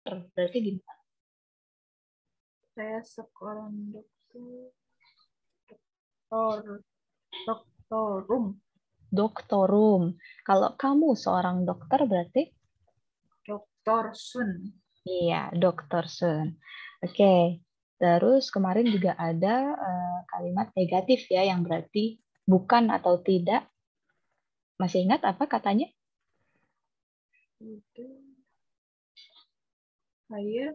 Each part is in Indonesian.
berarti gimana? Saya seorang dokter. Doktorum. Doktorum. Kalau kamu seorang dokter berarti? Doktor Sun. Iya, Dokter Sun. Oke. Terus kemarin juga ada kalimat negatif ya yang berarti bukan atau tidak. Masih ingat apa katanya? Itu saya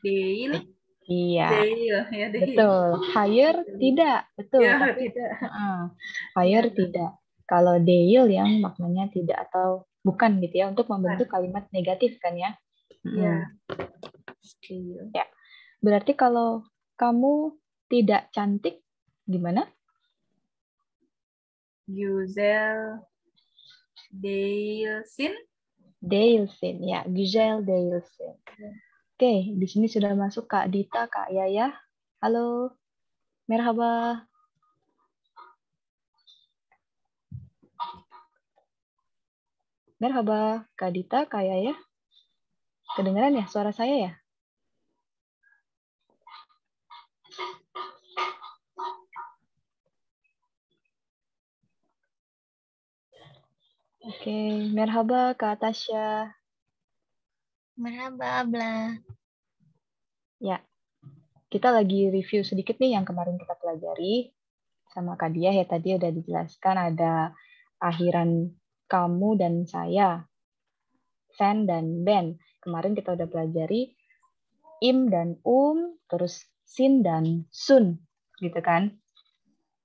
Deil. Iya, Deil ya Deil. betul. Hire tidak, betul. Ya Tapi tidak. Ya hire tidak. Kalau deal yang maknanya tidak atau bukan gitu ya untuk membentuk bukan. kalimat negatif kan ya. Ya Mm-mm. Deil. Ya, berarti kalau kamu tidak cantik, gimana? Yuzel Deilsin. Deilsin, ya, Güzel Deilsin. Oke, di sini sudah masuk Kak Dita, Kak Yaya. Halo, merhaba. Merhaba, Kak Dita, Kak Yaya. Kedengeran ya suara saya ya? Oke, merhaba Kak Tasya. Merhaba, Bla. Ya, kita lagi review sedikit nih yang kemarin kita pelajari sama Kak Dia ya. Tadi udah dijelaskan ada akhiran kamu dan saya, Sen dan Ben. Kemarin kita udah pelajari im dan terus sin dan sun, gitu kan.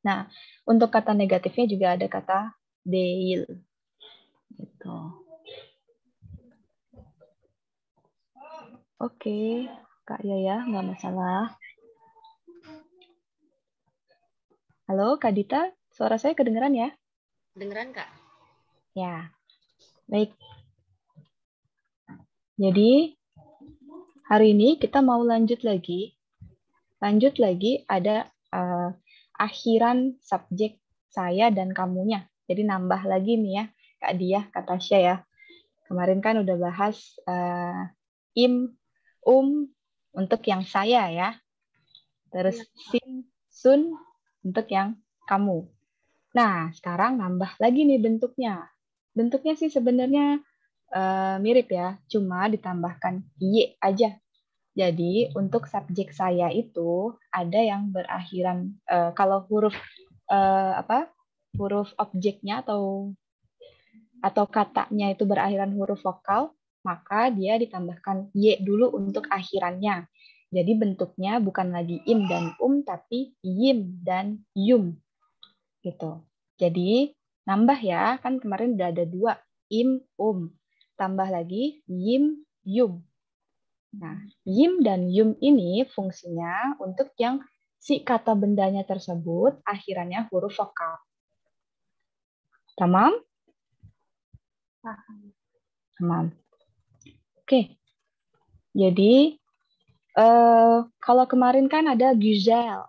Nah, untuk kata negatifnya juga ada kata deil, gitu. Oke, Kak Yaya, nggak masalah. Halo, Kak Dita, suara saya kedengeran ya? Dengeran, Kak? Ya, baik. Jadi, hari ini kita mau lanjut lagi. Lanjut lagi ada akhiran subjek saya dan kamunya. Jadi nambah lagi nih ya, Kak Dia, Kak Tasya ya. Kemarin kan udah bahas im, untuk yang saya ya. Terus sin, sun untuk yang kamu. Nah, sekarang nambah lagi nih bentuknya. Bentuknya sih sebenarnya mirip ya, cuma ditambahkan y aja. Jadi untuk subjek saya itu ada yang berakhiran kalau huruf huruf objeknya atau katanya itu berakhiran huruf vokal, maka dia ditambahkan y dulu untuk akhirannya. Jadi bentuknya bukan lagi im dan tapi yim dan yum gitu. Jadi nambah ya, kan kemarin udah ada 2, im, tambah lagi yim, yum. Nah, yim dan yum ini fungsinya untuk yang si kata bendanya tersebut akhirannya huruf vokal. Tamam? Tamam. Oke. Jadi, kalau kemarin kan ada güzel,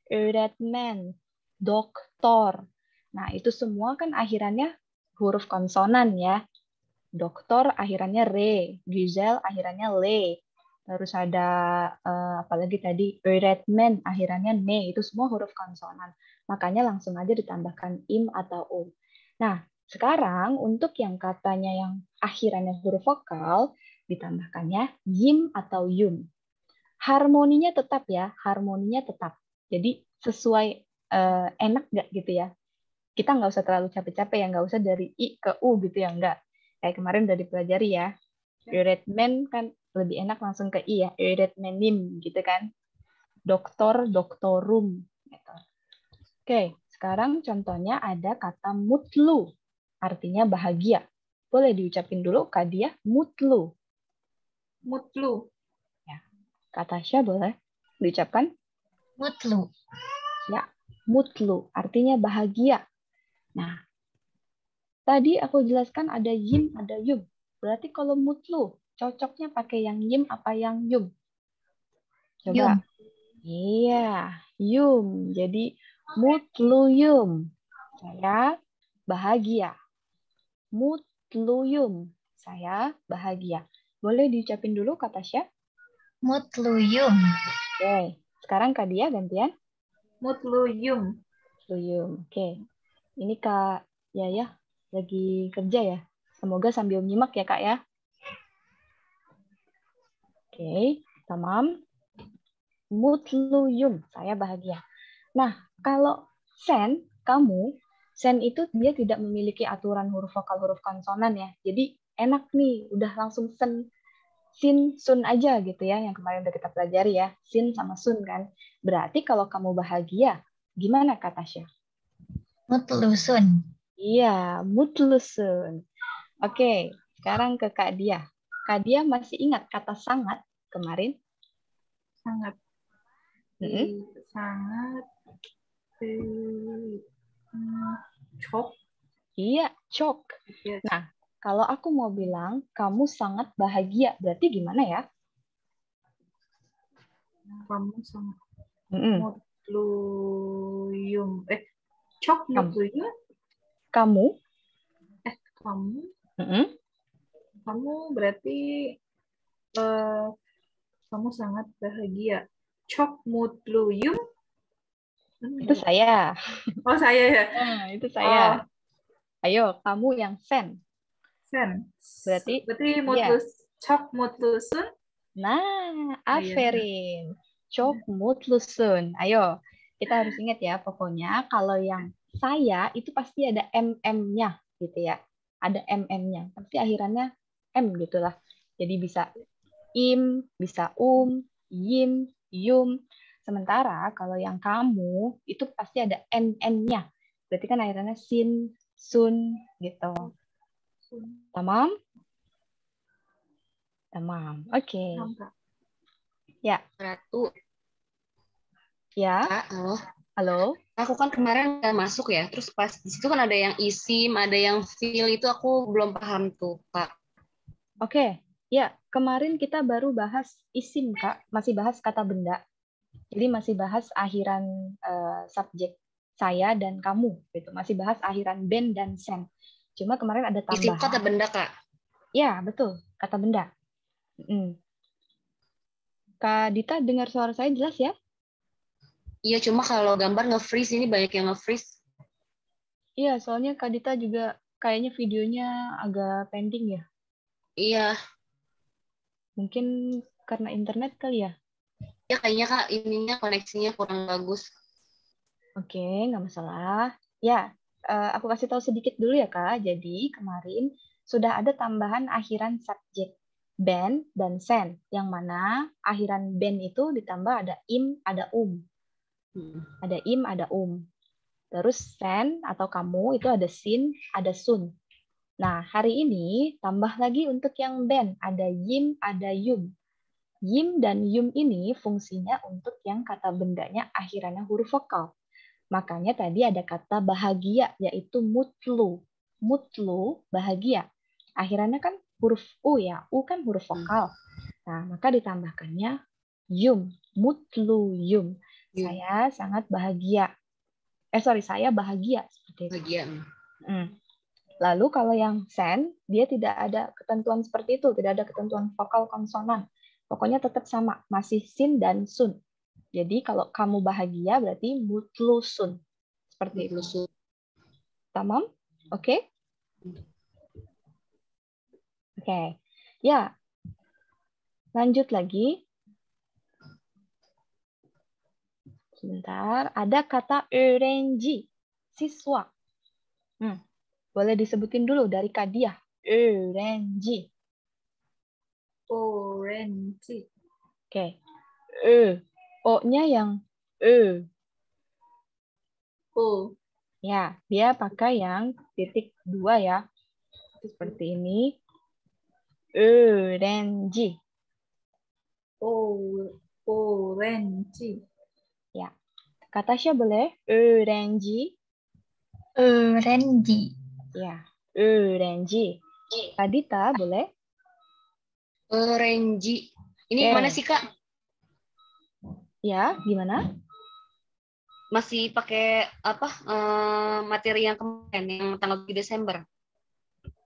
öğretmen, doktor. Nah, itu semua kan akhirannya huruf konsonan ya. Doktor akhirannya re, güzel akhirannya le. Terus ada apalagi tadi öğretmen akhirannya ne, itu semua huruf konsonan. Makanya langsung aja ditambahkan im atau Nah, sekarang untuk yang katanya yang akhirannya huruf vokal ditambahkannya yim atau yum. Harmoninya tetap ya, harmoninya tetap. Jadi sesuai enak nggak gitu ya. Kita nggak usah terlalu capek-capek ya, nggak usah dari I ke U gitu ya, nggak. Kayak kemarin udah dipelajari ya. Öğretmen kan lebih enak langsung ke I ya, öğretmenim gitu kan. Doktor, doktorum. Gitu. Oke, sekarang contohnya ada kata mutlu, artinya bahagia. Boleh diucapin dulu Kak Dia, mutlu. Mutlu. Ya. Kak Tasya boleh diucapkan? Mutlu. Ya, mutlu, artinya bahagia. Nah, tadi aku jelaskan ada yim, ada yum. Berarti kalau mutlu, cocoknya pakai yang yim apa yang yum? Coba. Yum. Iya, yum. Jadi mutlu yum. Saya bahagia. Mutluyum. Saya bahagia. Boleh diucapin dulu Kak Tasya? Mutluyum. Oke. Sekarang Kak Dia gantian. Mutluyum. Mutluyum. Oke. Ini Kak Yaya lagi kerja ya. Semoga sambil nyimak ya Kak ya. Oke. Tamam. Mutluyum. Saya bahagia. Nah, kalau sen, kamu, sen itu dia tidak memiliki aturan huruf vokal, huruf konsonan ya. Jadi enak nih, udah langsung sen, sin, sun aja gitu ya, yang kemarin udah kita pelajari ya. Sin sama sun kan. Berarti kalau kamu bahagia, gimana Kak Tasya? Mutlusun. Iya, mutlusun. Oke, sekarang ke Kak Dia. Kak Dia masih ingat kata sangat kemarin? Sangat. Sangat. Cok. Iya, cok. Ya, Nah, kalau aku mau bilang kamu sangat bahagia, berarti gimana ya? kamu sangat. Mm-mm. Mutluyum. Cok mutluyum. Kamu? Kamu. Mm-mm. Kamu berarti kamu sangat bahagia. Cok mutluyum. Itu saya. Oh, saya ya. Nah, itu saya. Ayo, kamu yang sen. Sen. Berarti mutlus. Cok mutlusun. Nah, aferin. Cok mutlusun. Ayo, kita harus ingat ya, pokoknya kalau yang saya itu pasti ada mm-nya gitu ya. Ada mm-nya. Pasti akhirannya m gitulah. Jadi bisa im, bisa yim, yum. Sementara kalau yang kamu itu pasti ada nn-nya. Berarti kan akhirannya sin, sun gitu. Tamam? Tamam. Oke. Ya. Ratu. Ya. Kak, halo. Halo. Aku kan kemarin udah masuk ya, terus pas di situ kan ada yang isim, ada yang fil, itu aku belum paham tuh, Kak. Oke. Ya, kemarin kita baru bahas isim, Kak. Masih bahas kata benda. Jadi masih bahas akhiran subjek saya dan kamu gitu. Masih bahas akhiran ben dan sen. Cuma kemarin ada tambahan. Isim kata benda, Kak. Ya, betul. Kata benda. Kak Dita dengar suara saya jelas ya? Iya, cuma kalau gambar nge-freeze, ini banyak yang nge-freeze. Iya, soalnya Kak Dita juga kayaknya videonya agak pending ya. Iya. Mungkin karena internet kali ya? Ya, kayaknya Kak, ininya koneksinya kurang bagus. Oke, nggak masalah. Ya, aku kasih tahu sedikit dulu ya, Kak. Jadi, kemarin sudah ada tambahan akhiran subjek ben dan sen, yang mana akhiran ben itu ditambah ada im, ada Ada im, ada Terus sen atau kamu itu ada sin, ada sun. Nah, hari ini tambah lagi untuk yang ben, ada yim, ada yum. Yim dan yum ini fungsinya untuk yang kata bendanya akhirannya huruf vokal. Makanya tadi ada kata bahagia, yaitu mutlu. Mutlu, bahagia. Akhirannya kan huruf U ya, U kan huruf vokal. Nah, maka ditambahkannya yum, mutlu yum. Saya sangat bahagia. Saya bahagia. Seperti itu. Bahagia. Lalu kalau yang sen, dia tidak ada ketentuan seperti itu, tidak ada ketentuan vokal konsonan. Pokoknya tetap sama, masih sin dan sun. Jadi kalau kamu bahagia berarti mutlusun. Seperti itu. Tamam? Oke? Oke. Ya. Lanjut lagi. Sebentar. Ada kata öğrenci. Siswa. Boleh disebutin dulu dari Kak Diah. Öğrenci. Orange. Oke. O-nya yang O. Ya, dia pakai yang titik 2 ya. Seperti ini. Öğrenci. Orange. Ya. Kata Tasya boleh? Öğrenci. Öğrenci. Ya. Öğrenci. Kadita boleh? Öğrenci. Ini mana sih, Kak? Ya, gimana? Masih pakai apa materi yang kemarin, yang tanggal 7 Desember.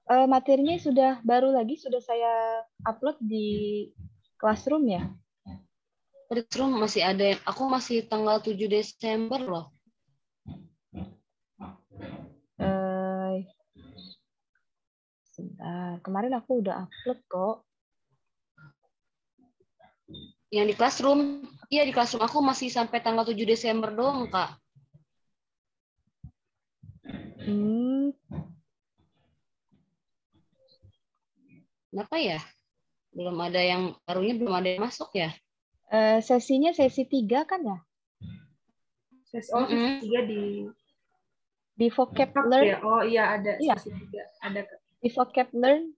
Materinya sudah baru lagi, sudah saya upload di Classroom ya. Classroom masih ada. Aku masih tanggal 7 Desember loh. Sebentar, kemarin aku udah upload kok. Yang di Classroom, iya di Classroom aku masih sampai tanggal 7 Desember doang, Kak. Kenapa ya? Belum ada yang barunya, belum ada yang masuk ya? Sesinya sesi 3 kan ya? Sesi Mm-mm. 3 Di vocab Hub learn. ya? Oh iya, ada Iya. sesi 3. Ada. Di vocab learn.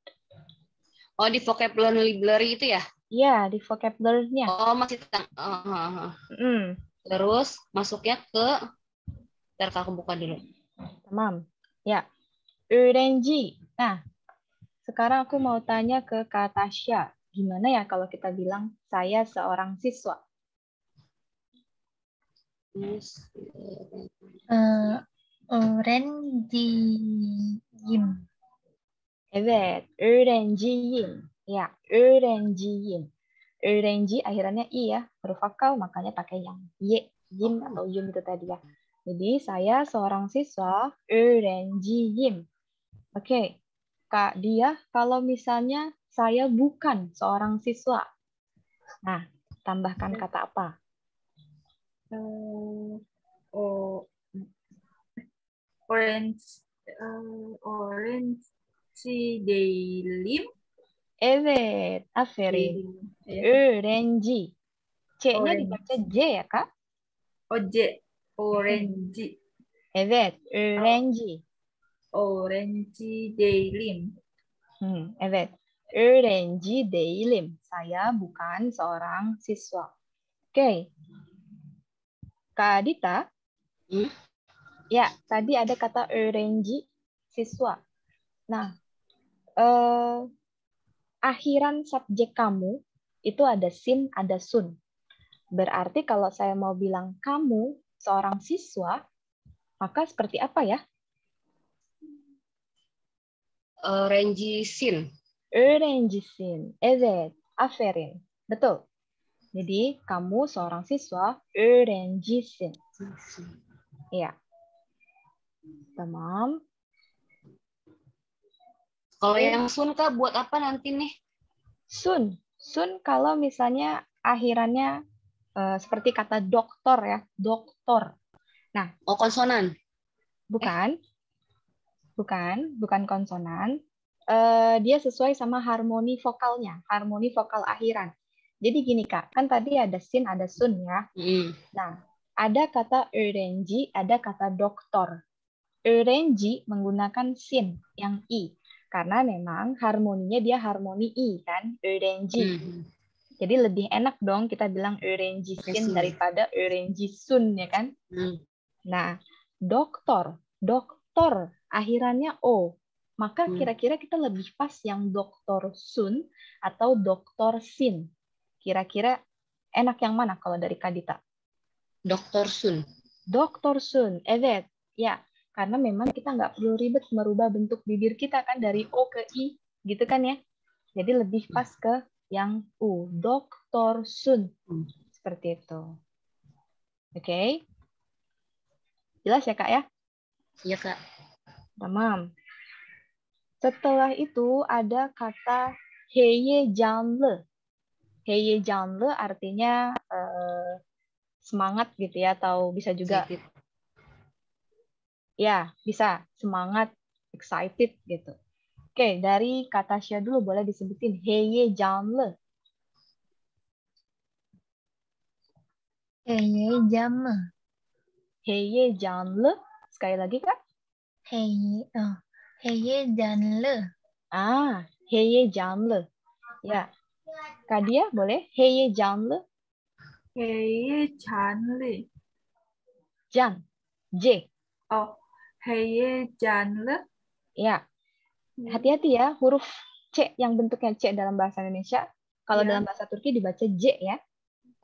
Oh, di vocab library itu ya? Iya, di vocab learn-nya. Oh, masih Terus masuknya ke, ntar aku buka dulu. Tamam. Ya. Öğrenci. Nah, sekarang aku mau tanya ke Kak Tasya. Gimana ya kalau kita bilang saya seorang siswa? Öğrenciyim. Evet, öğrenciyim. Ya, öğrenciyim. Öğrenci akhirannya i ya, huruf vokal makanya pakai yang y, yim atau yum itu tadi ya. Jadi saya seorang siswa, öğrenciyim. Oke, Kak Dia, kalau misalnya saya bukan seorang siswa, nah tambahkan kata apa? Orange değilim. Evet, aferin. Öğrenci. C-nya dibaca J ya, Kak? Orange. Evet, öğrenci. Orange değilim. Evet, öğrenci değilim. Saya bukan seorang siswa. Oke. Kak Dita? Ya, tadi ada kata öğrenci, siswa. Nah, akhiran subjek kamu itu ada sin, ada sun. Berarti kalau saya mau bilang kamu seorang siswa, maka seperti apa ya? Öğrencisin. Öğrencisin. Evet, aferin. Betul. Jadi, kamu seorang siswa, öğrencisin. Iya. Tamam. Kalau yang sun, Kak, buat apa nanti nih? Sun. Sun kalau misalnya akhirannya seperti kata dokter ya, doktor. Nah, konsonan. Bukan. Bukan konsonan. Dia sesuai sama harmoni vokalnya, harmoni vokal akhiran. Jadi gini Kak, kan tadi ada sin, ada sun ya. Nah, ada kata öğrenci, ada kata doktor. Öğrenci menggunakan sin yang i, karena memang harmoninya dia harmoni i kan, öğrenci. Jadi lebih enak dong kita bilang öğrencisin daripada öğrencisun ya kan. Nah, doktor akhirannya o. Maka kira-kira kita lebih pas yang doktor sun atau doktor sin. Kira-kira enak yang mana kalau dari Kadita? Doktor sun. Doktor sun, evet. Ya, karena memang kita nggak perlu ribet merubah bentuk bibir kita kan dari o ke i, gitu kan ya. Jadi lebih pas ke yang u, doktor sun. Seperti itu. Oke. Jelas ya, Kak ya? Iya, Kak. Tamam. Setelah itu ada kata heyecanlı. Heyecanlı artinya semangat gitu ya, atau bisa juga ya bisa semangat, excited gitu. Oke, dari kata Syah dulu boleh disebutin heyecanlı. Heyecanlı. Heyecanlı. Sekali lagi Kak. Heyecanlı. Heyecanlı. Ya. Kak Dia boleh heyecanlı. Heyecanlı. Can. J. Heyecanlı. Ya. Hati-hati ya, huruf C yang bentuknya C dalam bahasa Indonesia. Kalau dalam bahasa Turki dibaca J ya.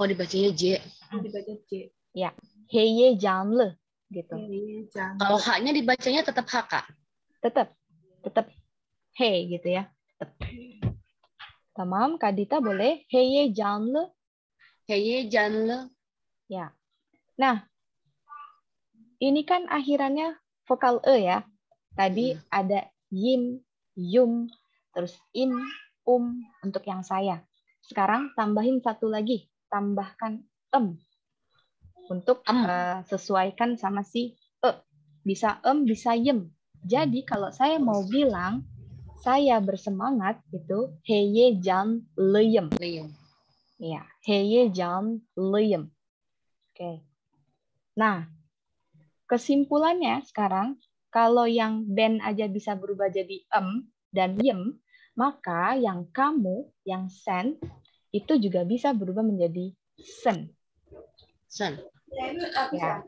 Oh, dibacanya J. Dibaca J. Ya. Heyecanlı gitu. Heyecanlı. Kalau H-nya dibacanya tetap H, Kak? Tetap he gitu ya. Tamam, Kak Dita boleh heye janle. Heye janle. Ya. Nah, ini kan akhirannya vokal e ya. Tadi ada yim, yum, terus in, untuk yang saya. Sekarang tambahin satu lagi, tambahkan untuk sesuaikan sama si e. Bisa bisa yem. Jadi kalau saya mau bilang saya bersemangat itu heye jan leyem. Ya, heye jan leyem. Oke. Nah, kesimpulannya sekarang kalau yang ben aja bisa berubah jadi dan yem, maka yang kamu, yang sen, itu juga bisa berubah menjadi sen. Sen. Ya,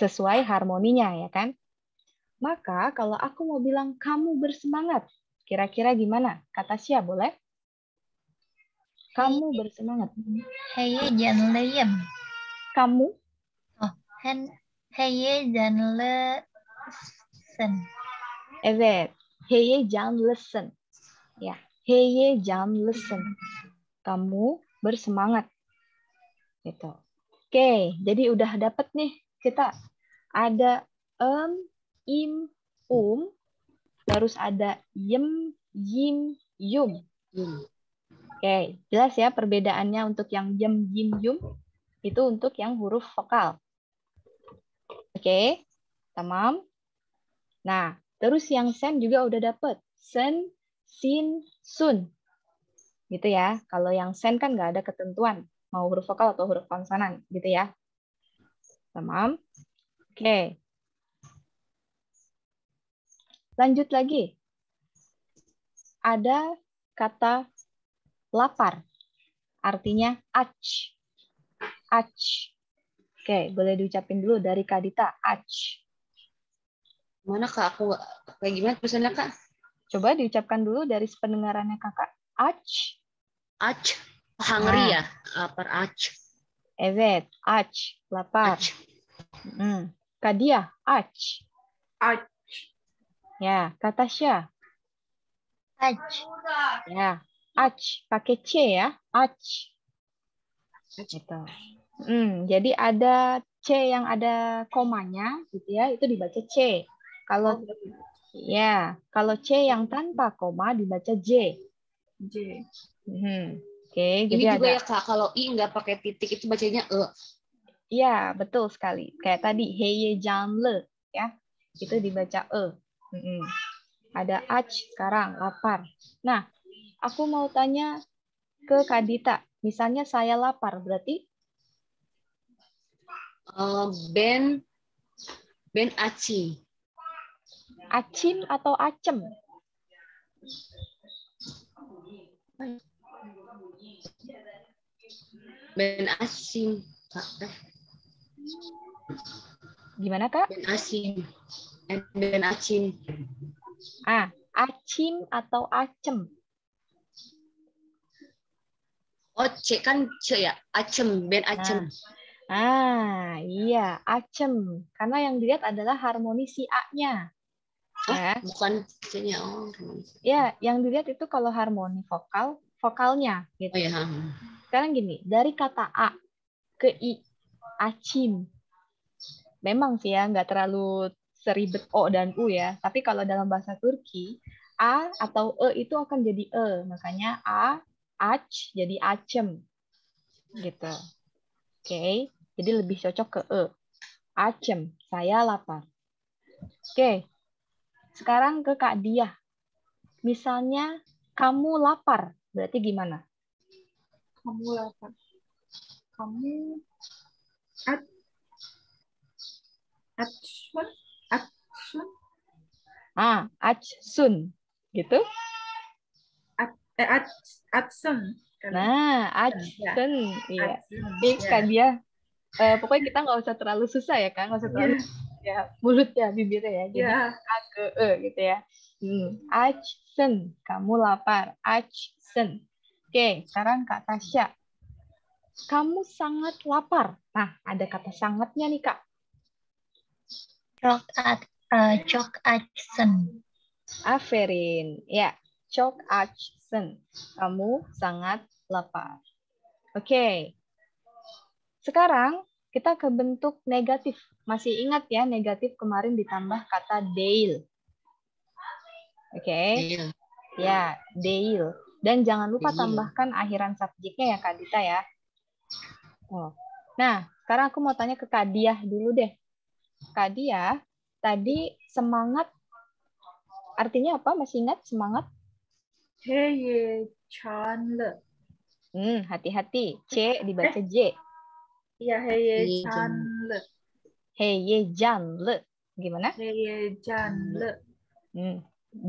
sesuai harmoninya ya kan? Maka kalau aku mau bilang kamu bersemangat, kira-kira gimana? Kata Tasya boleh? Kamu bersemangat. Heye janleyem. Kamu? Oh, heye janlesen. Evet. Heye janlesen. Ya, heye janlesen. Kamu bersemangat. Gitu. Oke, jadi udah dapet nih kita ada im, terus ada yem, yim, yum. Oke, jelas ya perbedaannya untuk yang yem, yim, yum itu untuk yang huruf vokal. Oke, tamam. Nah, terus yang sen juga udah dapet. Sen, sin, sun. Gitu ya. Kalau yang sen kan nggak ada ketentuan. Mau huruf vokal atau huruf konsonan. Gitu ya. Tamam. Oke. Lanjut lagi. Ada kata lapar. Artinya ach. Ach. Oke, boleh diucapin dulu dari Kak Dita. Ach. Mana Kak? Aku kayak gimana tulisannya Kak? Coba diucapkan dulu dari pendengarannya Kakak. Ach. Ach. Hungry ya? Lapar ach. Evet. Ach. Lapar. Ach. Kak Dia. Ach. Ach. Ya, Kak Tasya. Ach. Ya, ach. Pakai C ya. Ach. Gitu. Jadi ada C yang ada komanya gitu ya, itu dibaca C. Kalau kalau C yang tanpa koma dibaca J. J. Oke, Ini jadi juga ada. ya Kak, kalau I nggak pakai titik itu bacanya E. Iya, betul sekali. Kayak tadi heye janle ya. Itu dibaca E. Ada ach sekarang, lapar. Nah, aku mau tanya ke Kak Dita. Misalnya saya lapar, berarti? Ben aci. Acim atau acem? Ben asim. Gimana, Kak? Ben asim. Ben acim. Acim atau acem? Oh, C kan C ya? Acem, ben acem. Iya, acem. Karena yang dilihat adalah harmoni si A-nya. Ya. Bukan C-nya. Oh, ya, yang dilihat itu kalau harmoni vokalnya. Gitu. Oh ya. Sekarang gini, dari kata A ke I, acim. Memang sih ya, nggak terlalu seribet O dan U ya. Tapi kalau dalam bahasa Turki, A atau E itu akan jadi E. Makanya A, ach, jadi acem. Gitu. Oke, jadi lebih cocok ke E. Acem, saya lapar. Oke, sekarang ke Kak Diah. Misalnya kamu lapar, berarti gimana? Kamu lapar. Kamu Achsun, gitu? Achsun. Nah, Achsun, iya. Ini Kak Diah, pokoknya kita nggak usah terlalu susah ya kan, nggak usah terlalu mulutnya, bibirnya ya. Jadi A ke E gitu ya. Achsun, kamu lapar. Achsun. Oke, sekarang Kak Tasya. Kamu sangat lapar. Nah, ada kata sangatnya nih, Kak. Chok achsen. Aferin. Ya, çok açsın. Kamu sangat lapar. Oke. Sekarang kita ke bentuk negatif. Masih ingat ya, negatif kemarin ditambah kata deil. Oke. Deal. Ya, deil. Dan jangan lupa Deil. tambahkan akhiran subjeknya ya, Kak Dita ya. Oh. Nah, sekarang aku mau tanya ke Kak Diah dulu deh. Kak Diah, tadi semangat artinya apa? Masih ingat semangat? heyecanlı. Hati-hati. C dibaca J. Iya, heyecanlı. Heyecanlı. Gimana? Heyecanlı.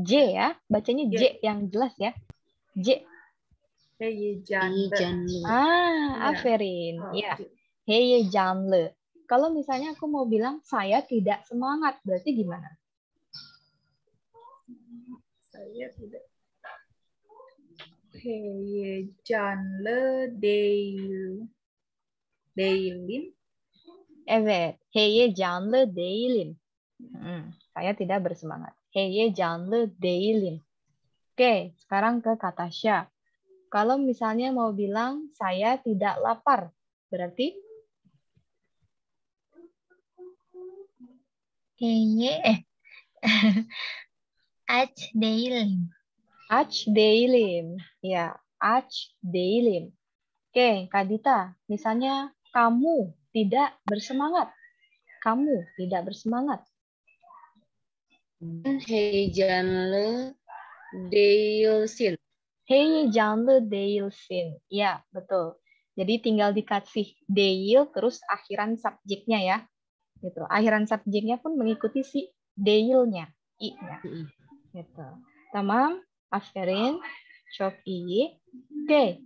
J ya. Bacanya J yang jelas ya. J. Heyecanlı. Jangan. Ah, Iya. Aferin. Oh, Ya. J. Heyecanlı. Kalau misalnya aku mau bilang saya tidak semangat, berarti gimana? Saya tidak. Heyecanlı değil. Değilim. Evet. Heyecanlı değilim. Saya tidak bersemangat. Heyecanlı değilim. Oke, sekarang ke kata Sya. Kalau misalnya mau bilang saya tidak lapar, berarti Aç değilim. aç değilim. Ya, aç değilim. Oke, Kak Dita, misalnya kamu tidak bersemangat. Kamu tidak bersemangat. Heyecanlı değilsin. Heyecanlı değilsin. Ya, betul. Jadi tinggal dikasih değil terus akhiran subjeknya ya. Gitu. Akhiran subjeknya pun mengikuti si değilnya, i-nya. Gitu. Tamam, aferin, çok iyi. Oke.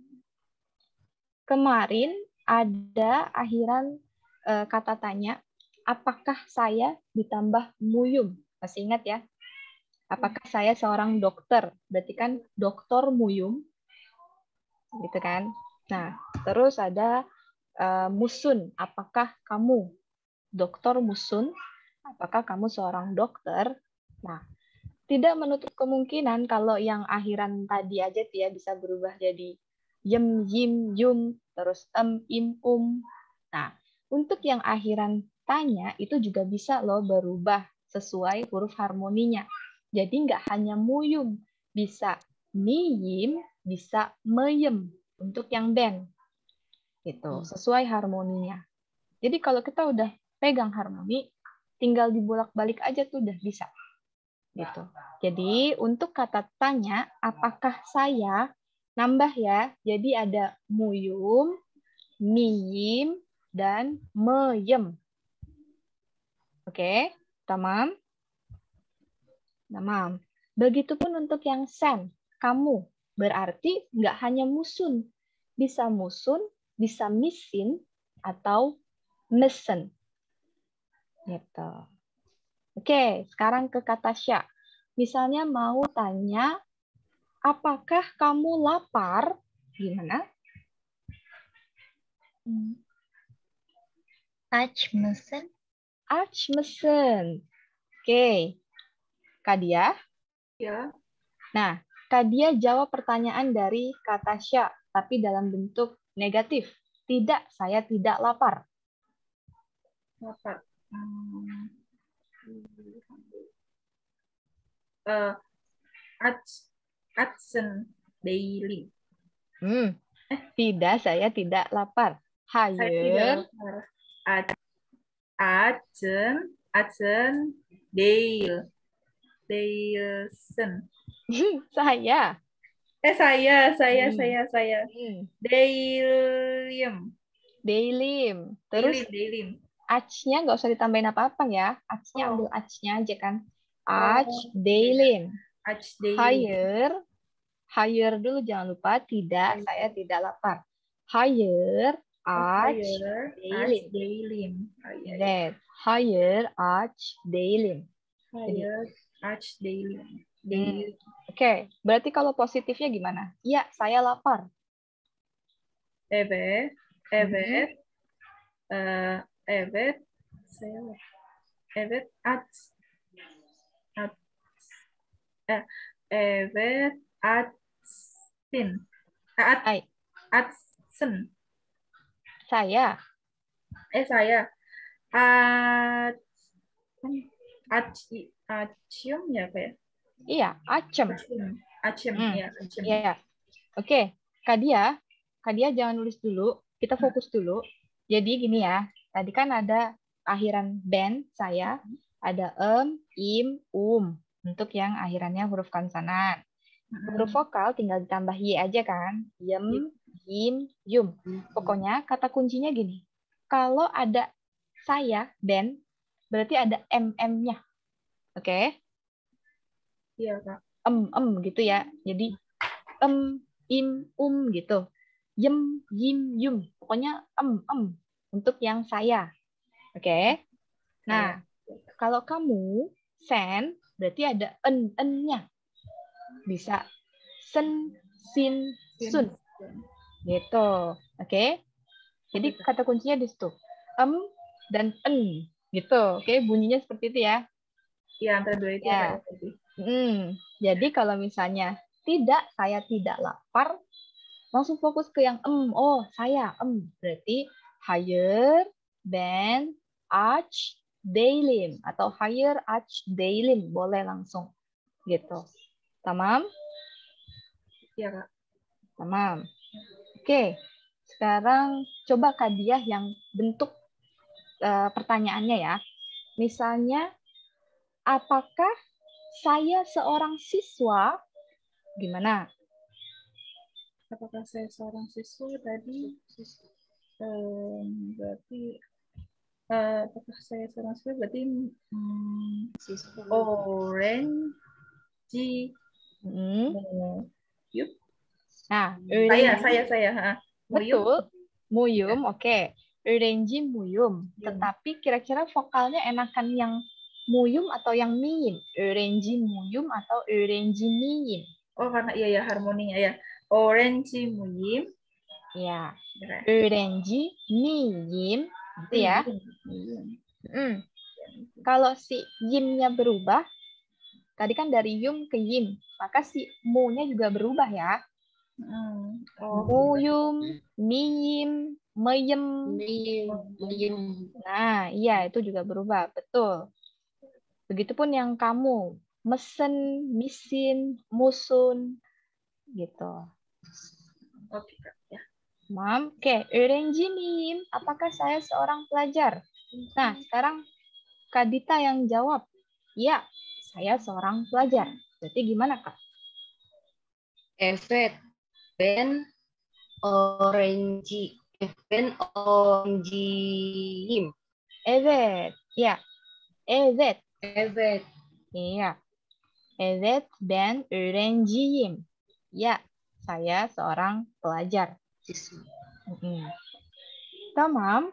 Kemarin ada akhiran kata tanya, apakah saya ditambah muyum? Masih ingat ya? Apakah saya seorang dokter? Berarti kan dokter muyum, gitu kan? Nah, terus ada musun. Apakah kamu dokter musun? Apakah kamu seorang dokter? Nah, tidak menutup kemungkinan kalau yang akhiran tadi aja ya bisa berubah jadi yem, yim, yum, terus im, Nah, untuk yang akhiran tanya itu juga bisa loh berubah sesuai huruf harmoninya. Jadi nggak hanya muyum, bisa miyim, bisa meyem untuk yang den. Gitu, sesuai harmoninya. Jadi kalau kita udah pegang harmoni, tinggal dibolak-balik aja tuh udah bisa. Gitu. Jadi untuk kata tanya, apakah saya nambah ya? Jadi ada muyum, miyim, dan meyem. Oke, tamam? Tamam. Begitupun untuk yang sen, kamu. Berarti nggak hanya musun. Bisa musun, bisa misin, atau mesen. Gitu. Oke, sekarang ke kata sya. Misalnya mau tanya, apakah kamu lapar? Gimana? Aç mısın? Aç mısın? Oke. Kak Diah? Ya. Nah, Kak Diah jawab pertanyaan dari kata sya, tapi dalam bentuk negatif. Tidak, saya tidak lapar. Lapar. Açsın değilim. Tidak, saya tidak lapar. Saya tidak Hayır. lapar. Açsın değil. Değilsin. Saya. Saya. Değilim. Değilim. Terus Değilim. Ach-nya nggak usah ditambahin apa-apa ya. Ach-nya ambil ach-nya aja kan. Ach, değilim. Aç değilim. Hayır. Hayır dulu jangan lupa. Tidak, saya tidak lapar. Hayır. Ach, değilim. Değilim. Evet. Hayır, aç değilim. Hayır, aç değilim. Oke, berarti kalau positifnya gimana? Iya, saya lapar. Evet. Evet. Evet, aç. Evet açsın. Hai, Açsın. saya. Saya. Aç. Açım ya apa ya? Iya, acem. Açım. Hmm, Ya, açım. Iya. Oke, Kak Dia jangan nulis dulu. Kita fokus dulu. Jadi gini ya. Tadi kan ada akhiran ben saya, ada im, untuk yang akhirannya huruf konsonan. Huruf vokal tinggal ditambah y aja kan. Yem, yim, yum. Pokoknya kata kuncinya gini. Kalau ada saya, ben, berarti ada mm-nya. Oke? Iya, Kak. Gitu ya. Jadi im, gitu. Yem, yim, yum. Pokoknya untuk yang saya. Oke? Nah, kalau kamu sen, berarti ada en-nya. Bisa sen, sin, sun. Gitu. Oke? Jadi kata kuncinya di situ. Dan en. Gitu. Oke, bunyinya seperti itu ya. Iya, antara dua itu ya, Kak. Jadi kalau misalnya tidak, saya tidak lapar, langsung fokus ke yang oh saya berarti higher than aç değilim atau higher aç değilim, boleh langsung gitu. Tamam? Iya, Kak. Tamam. Oke. Sekarang coba Kak Diah yang bentuk pertanyaannya ya. Misalnya, apakah saya seorang siswa? Gimana? Apakah saya seorang siswa tadi? Berarti apakah saya seorang siswa berarti orange muyum. Nah, Saya. Muyum. betul. Muyum, oke. Öğrenci muyum. Tetapi kira-kira vokalnya enakan yang muyum atau yang miyim? Öğrenci muyum atau öğrenci miyim? Oh, karena iya harmoninya ya. Orange muyim. Ya. Öğrenci miyim. Gitu ya. Kalau si yimnya berubah, tadi kan dari yum ke yim, maka si mu-nya juga berubah ya. Muyum, miyim, meyem. Nah, iya itu juga berubah, betul. Begitupun yang kamu, mesen, misin, musun, gitu. Oke, Kak. Ya. Oke, öğrenci miyim? Apakah saya seorang pelajar? Nah, sekarang Kak Dita yang jawab. Ya, saya seorang pelajar. Berarti gimana, Kak? Evet, ben öğrenciyim. Evet, ya. Evet. Evet. Iya. Evet, ben öğrenciyim. Ya, saya seorang pelajar. Tamam.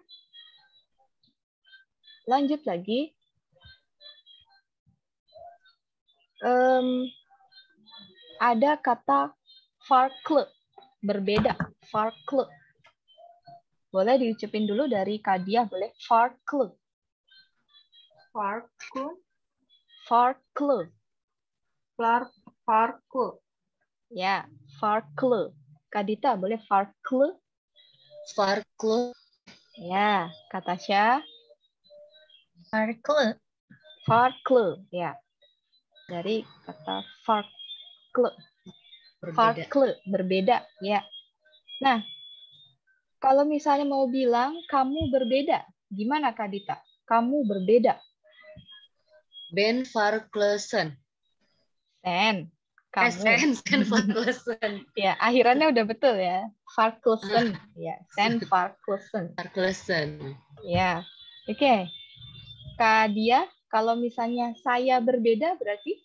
Lanjut lagi. Ada kata farklı, berbeda. Farklı. Boleh diucapin dulu dari Kadiah, boleh. Farklı. Farklı. Farklı. Farklı. Ya, farklı. Kadita, boleh farklı? Farklı. Ya, Katasha? Farklı. Farklı, ya. Dari kata farklı. Farklı, berbeda, ya. Nah, kalau misalnya mau bilang kamu berbeda, gimana Kadita? Kamu berbeda. Ben farklısın. Sen, kamu. Sen farklısın. Ya, akhirannya udah betul ya. Farklısın. Ya, sen farklısın. Farklısın. Ya, oke. Kak Dia, kalau misalnya saya berbeda berarti?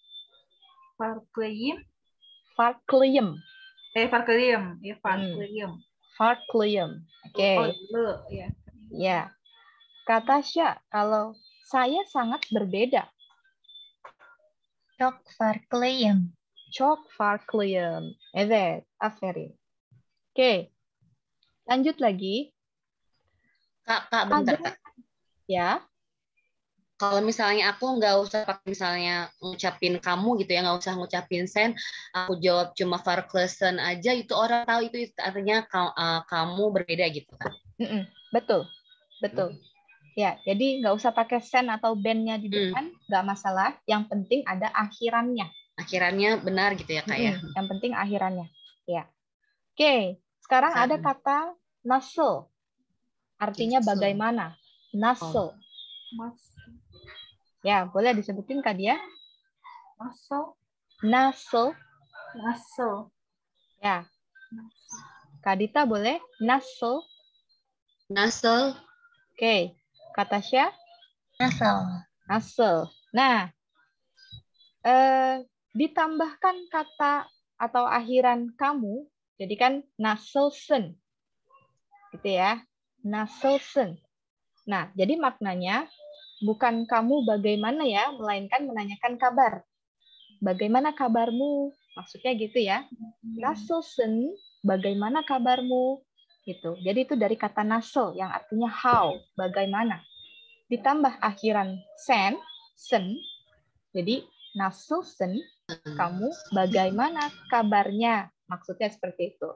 Farklıyım. Farklıyım. Farklıyım. Ya, farklıyım. Farklıyım. Oke. Ya. Ya. Kak Tasya, kalau saya sangat berbeda. Çok farklıyım. Çok farklıyım. Evet, aferin. Oke. Lanjut lagi. Kak, bentar, Kak. Ya. Kalau misalnya aku nggak usah pakai misalnya ngucapin kamu gitu ya, nggak usah ngucapin sen, aku jawab cuma verklesen aja, itu orang tahu itu artinya kamu berbeda gitu kan. Betul, betul. Ya, jadi nggak usah pakai sen atau band-nya di depan, nggak masalah. Yang penting ada akhirannya. Akhirannya benar gitu ya Kak ya. Yang penting akhirannya. Ya. Oke, sekarang ada kata nasl. Artinya bagaimana? Nasl. Ya, boleh disebutin Kak dia? Nasl. Ya. Kak Dita boleh? Nasl. Nasl. Oke. Kata Syah? Nasal. Nasl. Nah, ditambahkan kata atau akhiran kamu, jadi kan naselsen. Gitu ya. Naselsen. Nah, jadi maknanya bukan kamu bagaimana ya, melainkan menanyakan kabar. Bagaimana kabarmu? Maksudnya gitu ya. Naselsen, bagaimana kabarmu? Gitu. Jadi itu dari kata nasel yang artinya how, bagaimana. Ditambah akhiran sen, jadi naselsen, kamu bagaimana kabarnya? Maksudnya seperti itu.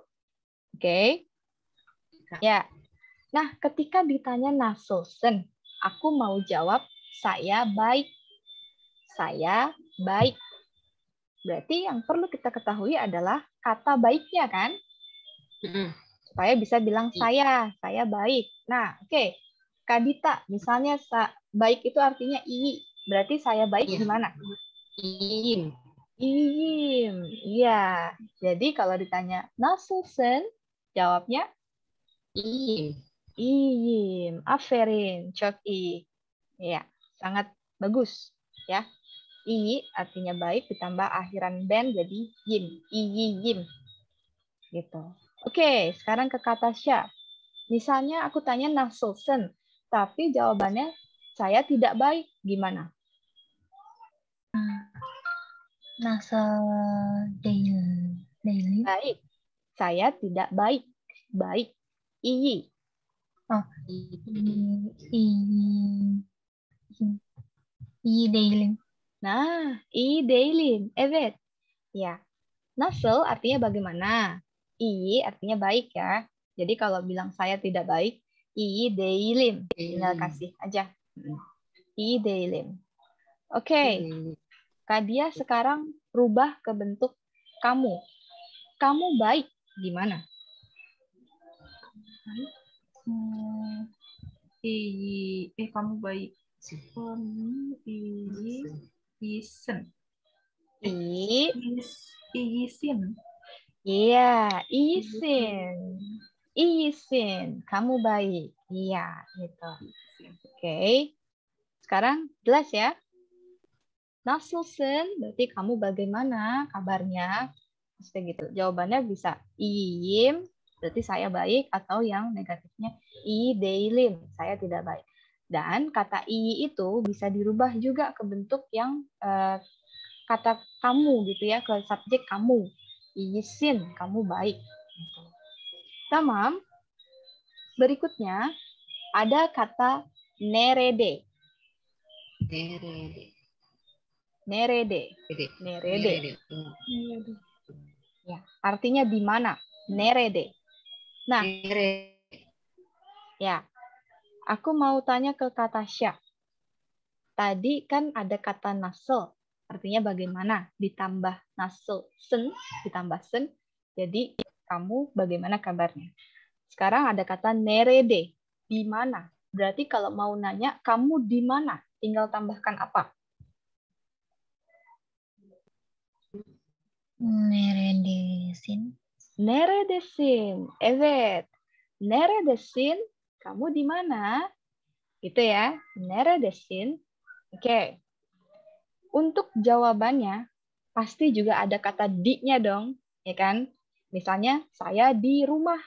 Oke? Ya. Nah, ketika ditanya naselsen, aku mau jawab saya baik. Saya baik. Berarti yang perlu kita ketahui adalah kata baiknya kan? Supaya bisa bilang saya baik. Nah, oke. Kak Dita, misalnya baik itu artinya i. Berarti saya baik gimana? Iyim. Iyim. Iya. Jadi kalau ditanya naselsen, jawabnya Iyim. iyim. Aferin. Çok iyi. Ya, sangat bagus. Ya. I artinya baik ditambah akhiran ben jadi yim. Iyim. Gitu. Oke, sekarang ke kata Syah. Misalnya aku tanya naselsen, tapi jawabannya saya tidak baik. Gimana? Nasal daily. Baik. Saya tidak baik. Baik. Iyi. Oh, iyi değilim. Nah, iyi değilim. Evet. Ya. Nasıl artinya bagaimana. İyi artinya baik ya. Jadi kalau bilang saya tidak baik, iyi değilim. Tinggal kasih aja. İyi değilim. Oke. Kak Dia sekarang rubah ke bentuk kamu. Kamu baik. Gimana? Kamu baik. Isen. Iyisin. Iya, iyisin. Iyisin. Kamu baik. Iya, gitu. Oke. Sekarang jelas ya? Nasılsın berarti kamu bagaimana kabarnya? Maksudnya gitu. Jawabannya bisa iyiyim, berarti saya baik, atau yang negatifnya iyi değilim, saya tidak baik. Dan kata iyi itu bisa dirubah juga ke bentuk yang kata kamu gitu ya, ke subjek kamu. Iyisin, kamu baik. Tamam. Berikutnya ada kata nerede. Nerede. Ya, artinya di mana? Nerede. Nah, ya, aku mau tanya ke kata Syah. Tadi kan ada kata nasel, artinya bagaimana? Ditambah nasel, sen, ditambah sen, jadi kamu bagaimana kabarnya? Sekarang ada kata nerede, di mana? Berarti kalau mau nanya, kamu di mana? Tinggal tambahkan apa? Neredesin. Neredesin. Evet. Neredesin? Kamu di mana? Gitu ya. Neredesin. Oke. Untuk jawabannya, pasti juga ada kata di-nya dong. Ya kan? Misalnya, saya di rumah.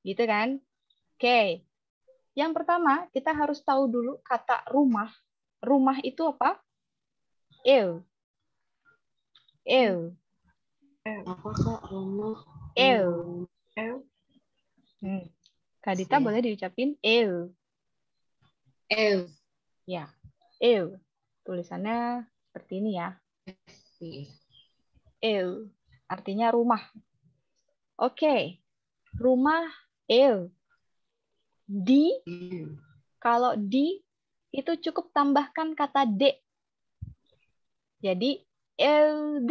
Gitu kan? Oke. Yang pertama, kita harus tahu dulu kata rumah. Rumah itu apa? Ew. Ew. Apa Kak? Rumah. Ew. Kak Dita boleh diucapin ew. Ew. Ya. Ew. Tulisannya seperti ini ya. Ew. Artinya rumah. Oke. Rumah ew. Di, kalau di itu cukup tambahkan kata D. Jadi LD.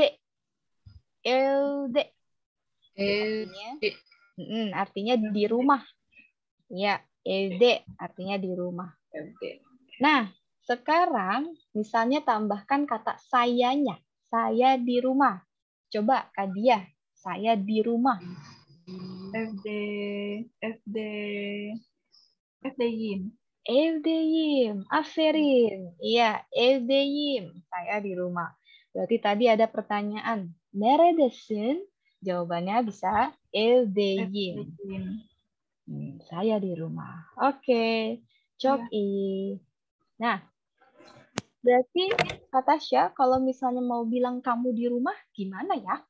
LD. Artinya di rumah. Ya, LD artinya di rumah. Nah, sekarang misalnya tambahkan kata sayanya. Saya di rumah. Coba Kak Diah, saya di rumah. FD Yim. Evdeyim, aferin. Iya, evdeyim. Saya di rumah. Berarti tadi ada pertanyaan. Neredesin? Jawabannya bisa evdeyim. Saya di rumah. Oke. Çok iyi. Nah, berarti Kak Tasya, kalau misalnya mau bilang kamu di rumah, gimana ya?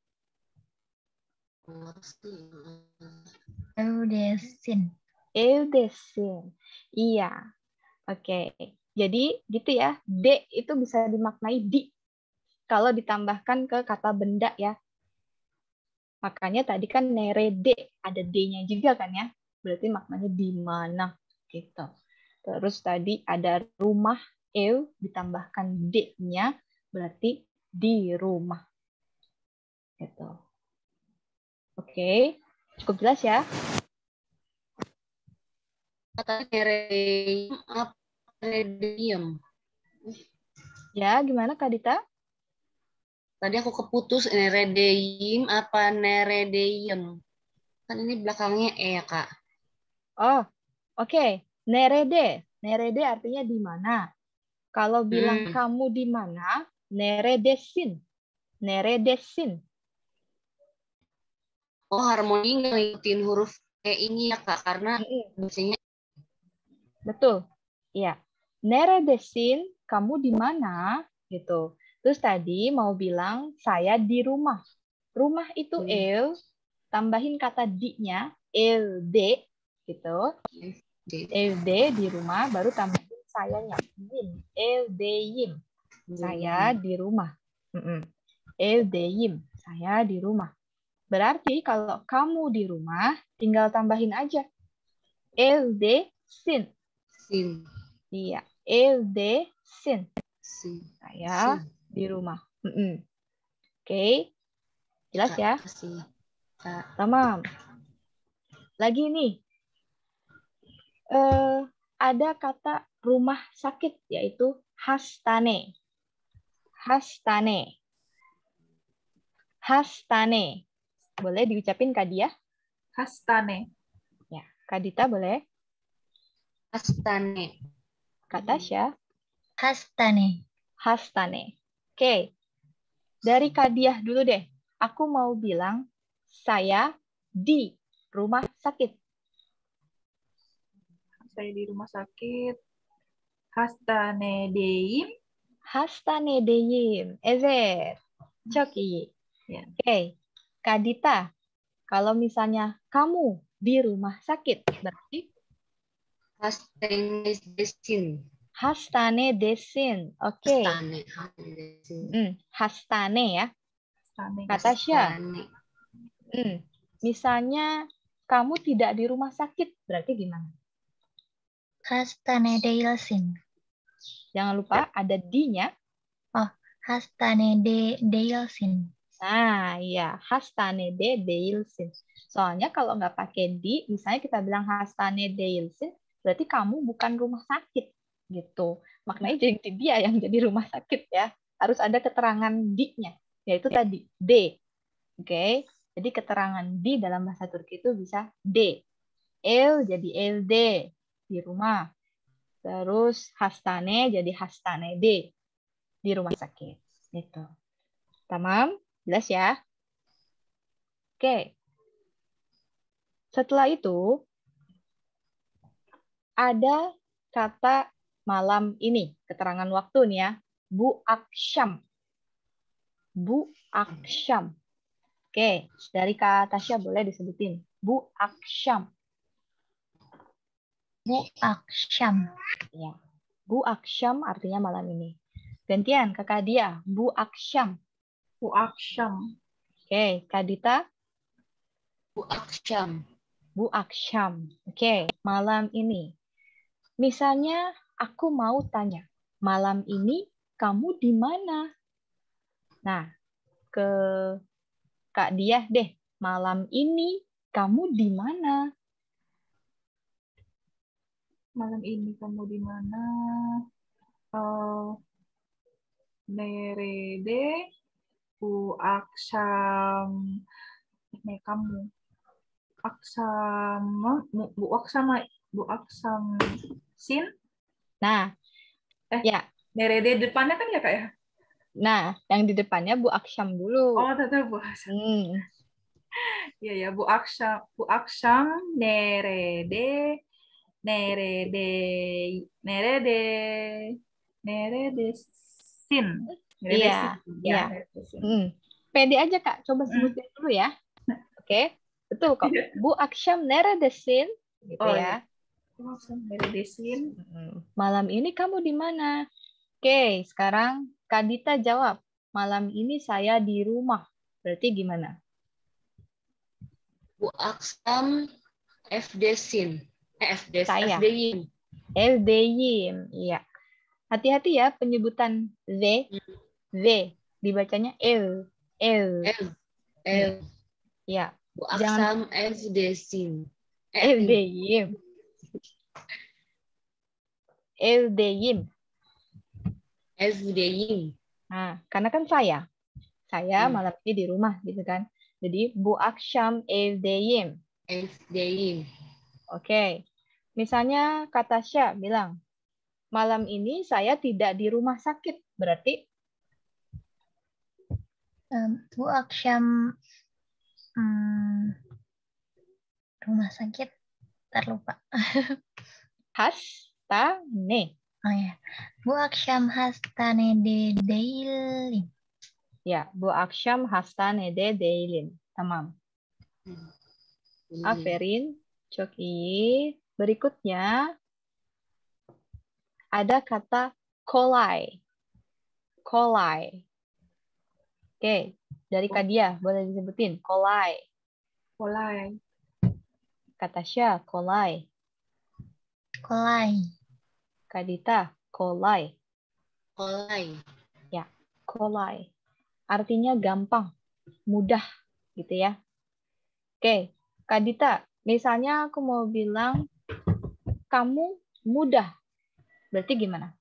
Evdesin. Evdesin. Iya. Oke. Jadi gitu ya. D itu bisa dimaknai di. Kalau ditambahkan ke kata benda ya. Makanya tadi kan nerede, ada D-nya juga kan ya. Berarti maknanya di mana gitu. Terus tadi ada rumah, ew, ditambahkan D-nya, berarti di rumah. Gitu. Oke, cukup jelas ya? Kata neredium apa neredium? Ya, gimana Kak Dita? Tadi aku keputus neredeim apa neredeum. Kan ini belakangnya E ya, Kak. Oh, oke. Nerede. Nerede artinya di mana. Kalau bilang kamu di mana, neredesin. Neredesin. Oh, harmoni ngikutin huruf E ini ya, Kak, karena biasanya betul. Iya. Neredesin, kamu di mana? Gitu. Terus tadi mau bilang saya di rumah. Rumah itu el, tambahin kata di-nya, ld gitu. Ld di rumah, baru tambahin sayanya. Yim. Ldeyim. Saya di rumah. Ldeyim. Saya di rumah. Berarti kalau kamu di rumah, tinggal tambahin aja. Elde sin. sin. Iya, elde sin. Sin. Saya di rumah. Oke. Jelas ya? Tamam. Lagi nih. Ada kata rumah sakit, yaitu hastane. Hastane. Hastane. Boleh diucapin Kak Diah? Hastane. Ya, Kak Dita boleh? Hastane. Kak Tasya? Hastane. Hastane. Oke. Dari Kak Diah dulu deh. Aku mau bilang saya di rumah sakit. Saya di rumah sakit. Hastane deyim. Hastane deyim. Evet. Çok iyi. Ya. Oke. Kak Dita, kalau misalnya kamu di rumah sakit, berarti Hastane desin. hastane desin. Oke. Hastane ya. Kak Tasya. Misalnya kamu tidak di rumah sakit, berarti gimana? Hastane deilsin. Jangan lupa ada di-nya. Oh, hastane deilsin. Nah, ya, hastane de deilsin. Soalnya kalau nggak pakai di, misalnya kita bilang hastane deilsin, berarti kamu bukan rumah sakit, gitu. Maknanya jadi dia yang jadi rumah sakit ya. Harus ada keterangan di-nya, yaitu tadi d. Oke, jadi keterangan di dalam bahasa Turki itu bisa d. El jadi ld di rumah. Terus hastane jadi hastane d di rumah sakit. Gitu. Tamam? Jelas ya? Oke. Setelah itu, ada kata malam ini. Keterangan waktu nih ya. Bu aksyam. Bu aksyam. Oke. Dari Kak Tasya boleh disebutin. Bu aksyam. Bu aksyam. Ya. Bu akşam artinya malam ini. Gantian, Kakak Dia. Bu akşam. Bu akşam. Oke, Kak Dita. Bu akşam. Bu akşam. Oke, malam ini. Misalnya aku mau tanya, malam ini kamu di mana? Nah, ke Kak Diah deh. Malam ini kamu di mana? Malam ini kamu di mana? Nerede bu akşam? Kamu. Bu akşam sin? Nah, ya. Nerede depannya kan ya Kak ya? Nah, yang di depannya Bu akşam dulu. Oh, tetap Bu akşam. Iya ya, bu akşam nerede sin. Iya, iya. Pede aja Kak, coba sebutin dulu ya. Oke, betul kok. Bu akşam neredesin? Gitu ya. Bu akşam neredesin? Malam ini kamu di mana? Oke, sekarang Kak Dita jawab. Malam ini saya di rumah. Berarti gimana? Bu akşam evdesin. Saya. Evdeyim. Evdeyim. Iya. Hati-hati ya penyebutan z. Z. Dibacanya ev. Ev. Ya. Bu akşam evdesin. Evdeyim. Evdeyim. Evdeyim. Nah, karena kan saya malam ini di rumah gitu kan. Jadi bu akşam evdeyim. Evdeyim. Oke. Misalnya Kak Tasya bilang, malam ini saya tidak di rumah sakit. Berarti? Bu akşam rumah sakit. Terlupa. Hastane. Oh ya. Bu akşam hastanede değilim. Ya, bu akşam hastanede değilim. Tamam. Aferin. Çok iyi. Berikutnya ada kata kolay. Kolay. Oke, dari Kak Dia boleh disebutin. Kolay. Kolay. Kak Tasya, kolay. Kolay. Kak Dita, kolay. Kolay. Ya, kolay. Artinya gampang, mudah gitu ya. Oke, Kak Dita, misalnya aku mau bilang kamu mudah. Berarti gimana?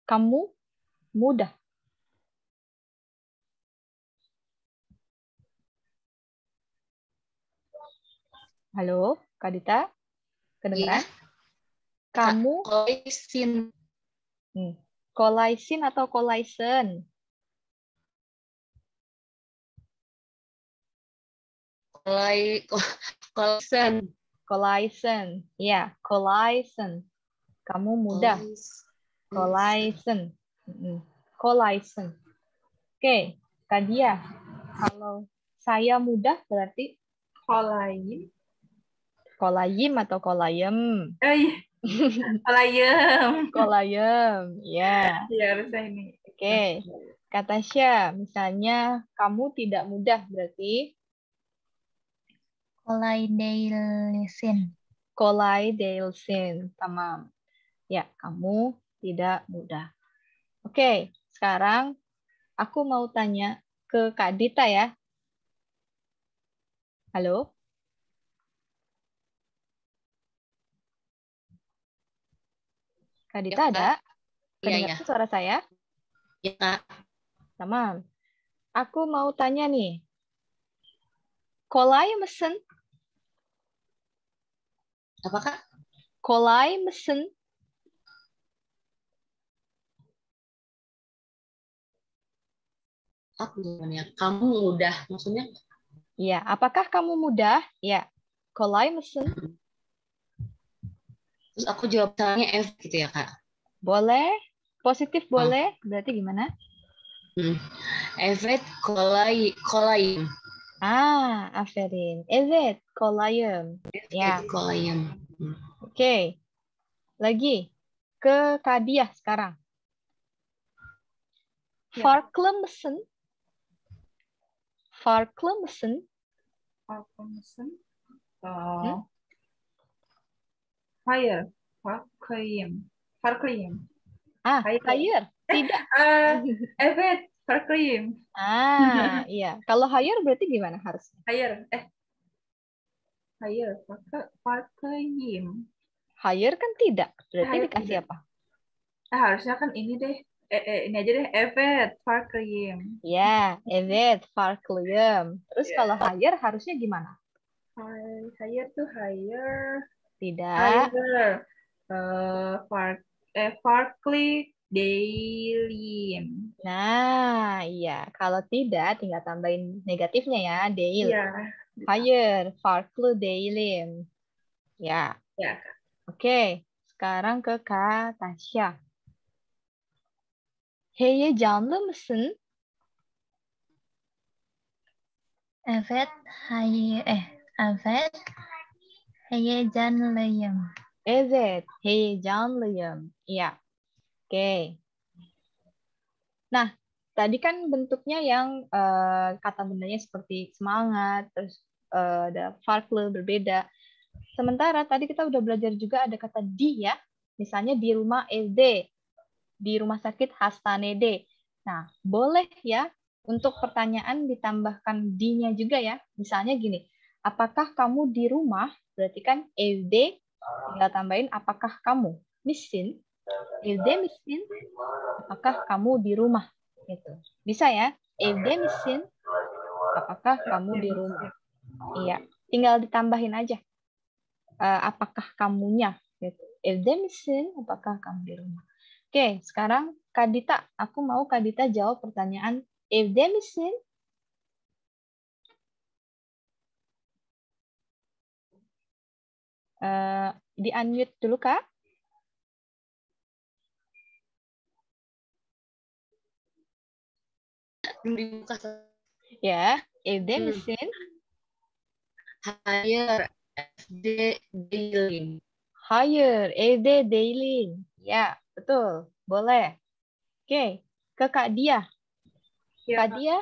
Kamu mudah. Halo, Kak Dita? Kedengeran? Iya. Kamu kolaisin. Kolaisin atau kolaisen? Kolaisen. Kolaisen. Ya, kolaisen. Kamu mudah. Kolaisen. Kolaisen. Oke, Kak Dia. Kalau saya mudah berarti Kolayim. Kolayim atau kolayem? Kolayem. Kolayem, ya. Iya, harusnya ini. Oke, Kak Tasya, misalnya kamu tidak mudah berarti? Kolay değilsin. Kolay değilsin, tamam. Ya, kamu tidak mudah. Oke, sekarang aku mau tanya ke Kak Dita ya. Halo? Kak Dita Ya, ada? Iya. Suara saya? Ya, Kak. Tamam. Aku mau tanya nih. Kolay mısın? Apa, Kak? Kolay mısın? Apa namanya? Kamu mudah, maksudnya? Ya, apakah kamu mudah? Ya. Kolay mısın? Terus aku jawab misalnya F gitu ya, Kak? Boleh. Positif boleh. Berarti gimana? Evet, kolayım. Aferin. Evet, kolayım. Ya. Kolayım. Oke. Lagi ke Kadiah sekarang. Ya. Farklemsen. Farklemsen. Farklemsen. Fire. Farklim. Farklim. Higher. Tidak. Evet. Farklim. Iya. Kalau higher berarti gimana harusnya? Higher. Higher. Farklim. Higher kan tidak. Berarti Higher dikasih tidak. apa? Harusnya kan ini deh. Ini aja deh. Evet. Farklim. Ya, evet, Farklim. Terus kalau higher harusnya gimana? Higher tuh higher. Tidak. Higher. Farkli Daily. Nah, iya. Kalau tidak, tinggal tambahin negatifnya ya, Dale. Iya. Higher, Farkle Dailim. Ya. Ya. Oke, sekarang ke Kak Tasya. Heyecanlı mısın? Evet, evet, heyecanlıyım. Evet, heyecanlıyım. Iya. Oke. Nah, tadi kan bentuknya yang kata bendanya seperti semangat, terus ada farkle berbeda. Sementara tadi kita udah belajar juga ada kata di ya. Misalnya di rumah SD, di rumah sakit Hastanede. Nah, boleh ya untuk pertanyaan ditambahkan di-nya juga ya. Misalnya gini, apakah kamu di rumah? Berarti kan evde, tinggal tambahin apakah kamu. Misin, evde misin, apakah kamu di rumah? Gitu. Bisa ya, evde misin, apakah kamu di rumah? Iya, tinggal ditambahin aja. Apakah kamunya? Gitu. Evde misin, apakah kamu di rumah? Oke, sekarang Kak Dita, aku mau Kak Dita jawab pertanyaan evde misin? Di unmute dulu Kak. Belum dibuka. Ya, evde misin? Higher. FD Daily. Higher, evde daily. Ya, betul. Boleh. Oke, ke Kak Dia. Ya, Kak Dia,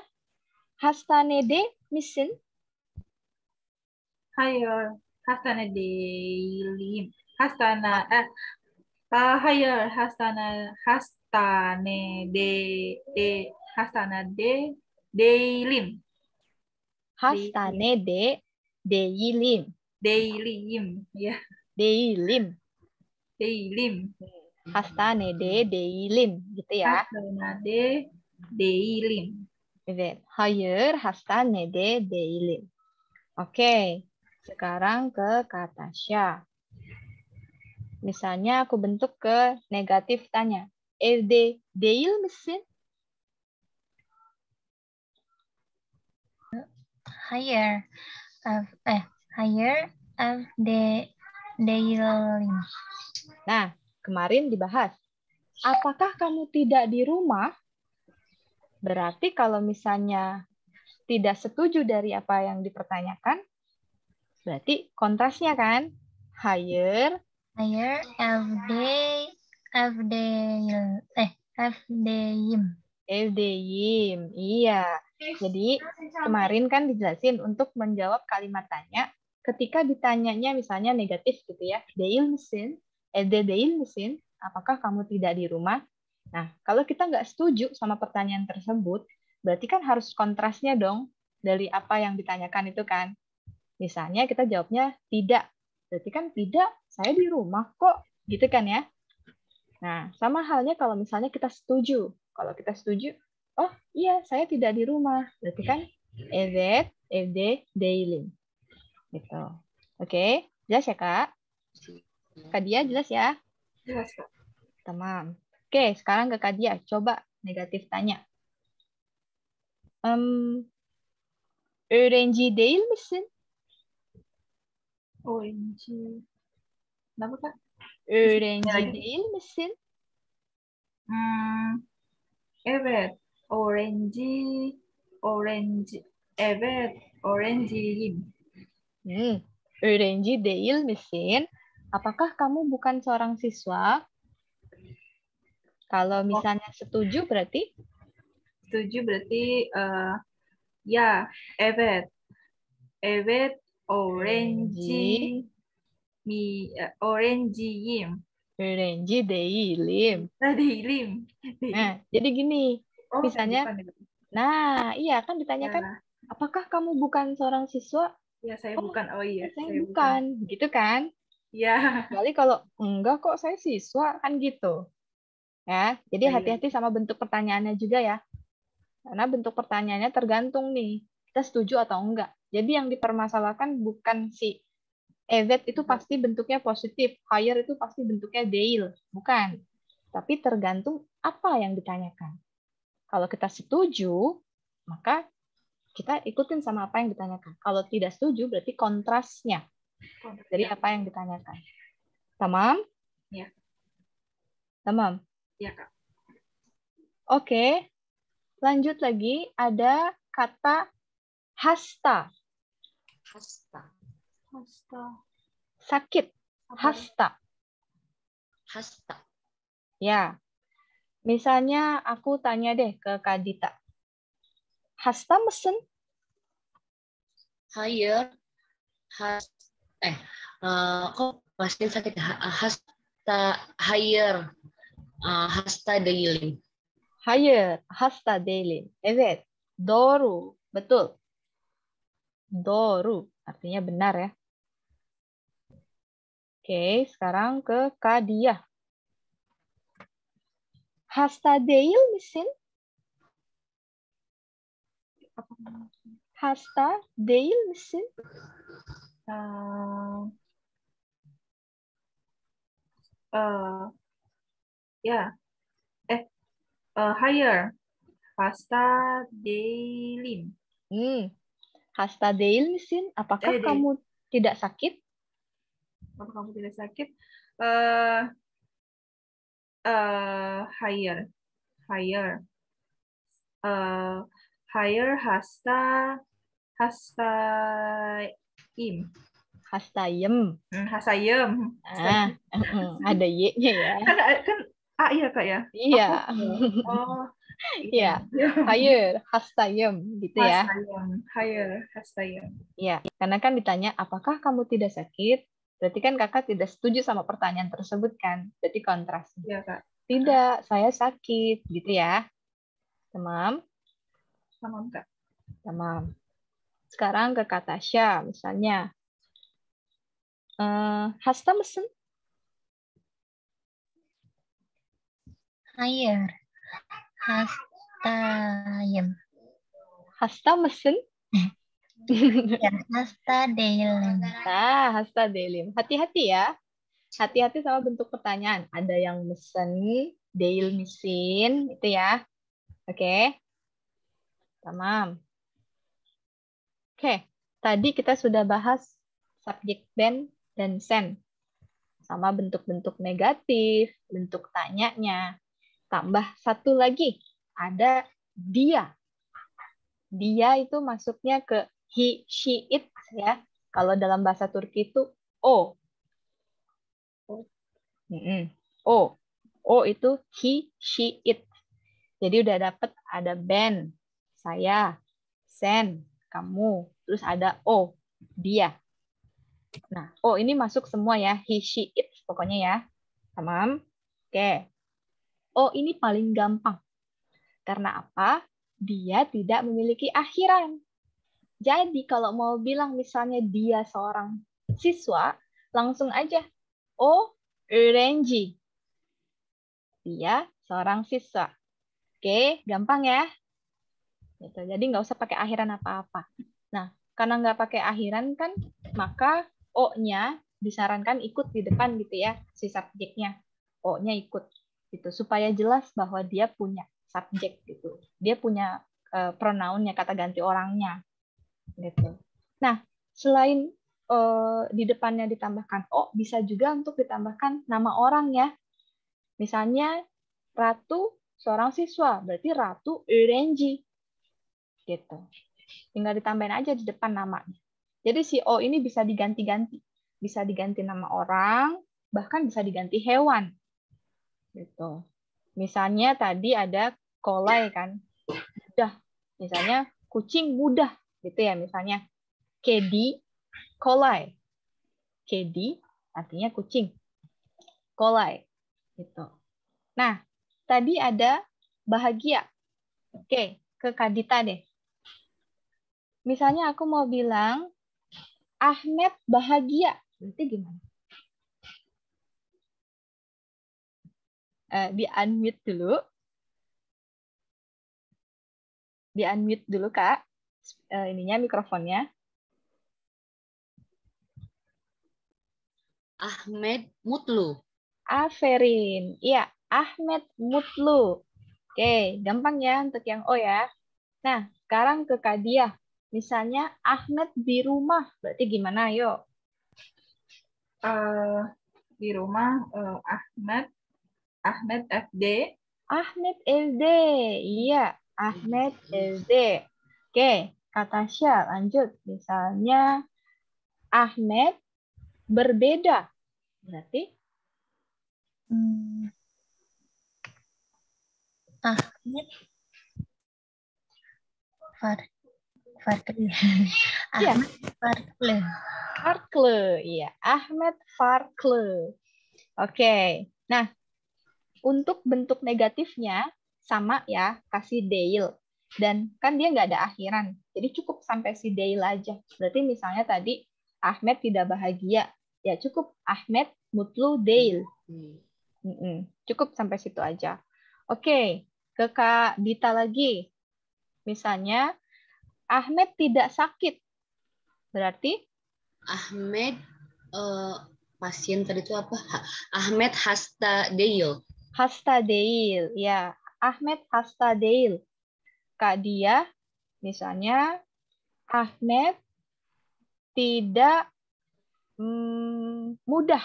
hastanede misin? higher. Hastana Daily. Higher. Hastana Daily. Hastanede deilim. Dailim. Ya. Deilim. Dailim. Hastanede deilim. Gitu ya. Hastana Dailim. Evet. Hayır, hastanede değilim. Oke, sekarang ke Kak Tasya. Misalnya aku bentuk ke negatif tanya. Evde değil misin? Higher, higher, daily. Nah, kemarin dibahas. Apakah kamu tidak di rumah? Berarti kalau misalnya tidak setuju dari apa yang dipertanyakan, berarti kontrasnya kan? Higher, evdeyim. Iya. Jadi kemarin kan dijelasin untuk menjawab kalimat tanya, ketika ditanyanya misalnya negatif gitu ya, değil misin? Evde değil misin? Apakah kamu tidak di rumah? Nah, kalau kita nggak setuju sama pertanyaan tersebut, berarti kan harus kontrasnya dong dari apa yang ditanyakan itu kan. Misalnya kita jawabnya tidak. Berarti kan tidak, saya di rumah kok. Gitu kan ya. Nah, sama halnya kalau misalnya kita setuju. Kalau kita setuju, oh iya saya tidak di rumah. Berarti kan evet, evde değilim. Gitu. Oke, jelas ya Kak? Kak Dia jelas ya? Jelas, Kak. Tamam. Oke, sekarang ke Kak Dia. Coba negatif tanya. Öğrenci değil misin? OMG. Kenapa, Kak? Öğrenci değil misin? Evet. Evet. Öğrenciyim. Öğrenci değil misin? apakah kamu bukan seorang siswa? Kalau misalnya setuju berarti Setuju berarti ya, evet. Evet, öğrenciyim. öğrenci değilim. Değilim. Nah, jadi gini, Oh, misalnya, bukan ya. nah iya kan ditanyakan, Ya, apakah kamu bukan seorang siswa? ya saya Oh, bukan. Oh iya, saya saya bukan, gitu kan? Ya, Kecuali kalau enggak kok saya siswa kan gitu. Ya, jadi iya. hati-hati sama bentuk pertanyaannya juga ya. Karena bentuk pertanyaannya tergantung nih, kita setuju atau enggak. Jadi yang dipermasalahkan bukan si evet itu pasti bentuknya positif, higher itu pasti bentuknya deil, bukan. Tapi tergantung apa yang ditanyakan. Kalau kita setuju, maka kita ikutin sama apa yang ditanyakan. Kalau tidak setuju, berarti kontrasnya dari apa yang ditanyakan. Tamam? Ya. Tamam. Ya, Kak. Oke. Lanjut lagi, ada kata hasta. Hasta. Sakit. Hasta. Hasta. Ya. Misalnya aku tanya deh ke Kak Dita. Hasta mesen? Hire. Kok pastiin sakit? Hasta hire. Hasta değilim. Hayır. Hasta değilim. Evet. Doğru. Betul. Doğru. Artinya benar ya. Oke, sekarang ke Kak Diah. Hasta değil misin? Hasta değil misin? Ya. Higher. Hasta değilim. Hasta değil misin? Apakah Değil. kamu tidak sakit? Apa kamu tidak sakit? Higher. Higher hastayım. Hastayem. Hastayım. Ada Y-nya ya. Kan A ya, Kak ya? Iya. Oh. Iya. Hayır, hastayem gitu ya. Higher, hastayım. Iya, karena kan ditanya apakah kamu tidak sakit? Berarti kan kakak tidak setuju sama pertanyaan tersebut kan? Berarti kontras. Iya, Kak. Tidak, saya sakit gitu ya. Tamam? Tamam, Kak. Tamam. Sekarang ke kata Tasya, misalnya. Hasta mısın? Hayır. Hastayım. Hasta mısın? Ya, hasta değilim. Nah, hasta değilim. Hati-hati ya. Hati-hati sama bentuk pertanyaan. Ada yang mesen, değil misin, itu ya. Oke. Tamam. Oke. Tadi kita sudah bahas subjek ben dan sen. Sama bentuk-bentuk negatif, bentuk tanyanya. Tambah satu lagi, ada dia. Dia itu masuknya ke he, she, it ya. Kalau dalam bahasa Turki itu o. O. O itu he, she, it. Jadi udah dapet ada ben, saya, sen, kamu. Terus ada o, dia. Nah, o ini masuk semua ya. He, she, it pokoknya ya. Tamam? Oke. O ini paling gampang. Karena apa? Dia tidak memiliki akhiran. Jadi kalau mau bilang misalnya dia seorang siswa, langsung aja o öğrenci. Dia seorang siswa. Oke, gampang ya. Gitu. Jadi nggak usah pakai akhiran apa-apa. Nah, karena nggak pakai akhiran kan, maka o-nya disarankan ikut di depan gitu ya, si subjeknya. O-nya ikut gitu supaya jelas bahwa dia punya subjek gitu. Dia punya pronounnya, kata ganti orangnya. Gitu. Nah, selain di depannya ditambahkan o, bisa juga untuk ditambahkan nama orang ya. Misalnya Ratu seorang siswa, berarti Ratu öğrenci. Gitu. Tinggal ditambahin aja di depan namanya. Jadi si o ini bisa diganti-ganti. bisa diganti nama orang, bahkan bisa diganti hewan. Gitu. Misalnya tadi ada kolai kan, mudah. Misalnya kucing mudah, gitu ya. Misalnya kedi, kolai. Kedi artinya kucing, kolai. Gitu. Nah, tadi ada bahagia. Oke, ke Kadita deh. Misalnya aku mau bilang Ahmed bahagia, berarti gimana? Di-unmute dulu. Di-unmute dulu, Kak. Ininya mikrofonnya. Ahmed Mutlu. Aferin. Iya, Ahmed Mutlu. Oke, gampang ya untuk yang O ya. Nah, sekarang ke Kadiah. Misalnya Ahmed di rumah, berarti gimana? Yuk. Di rumah Ahmed FD. Ahmed LD. Iya, Ahmed LD. Oke, Kak Tasya lanjut. Misalnya Ahmed berbeda. Berarti Ahmed Farkle. Iya. Ahmed Farkle. Farkle. Iya, Ahmed Farkle. Oke. Nah, untuk bentuk negatifnya sama ya, kasih Dale. Dan kan dia nggak ada akhiran. Jadi cukup sampai si Dale aja. Berarti misalnya tadi Ahmed tidak bahagia. Ya cukup Ahmed Mutlu Dale. Cukup sampai situ aja. Oke, ke Kak Dita lagi. Misalnya Ahmed tidak sakit. Berarti Ahmed pasien tadi itu apa? Ahmed Hastadale. Hastadale. Ya, Ahmed Hastadale. Kak Dia, misalnya Ahmed tidak mudah.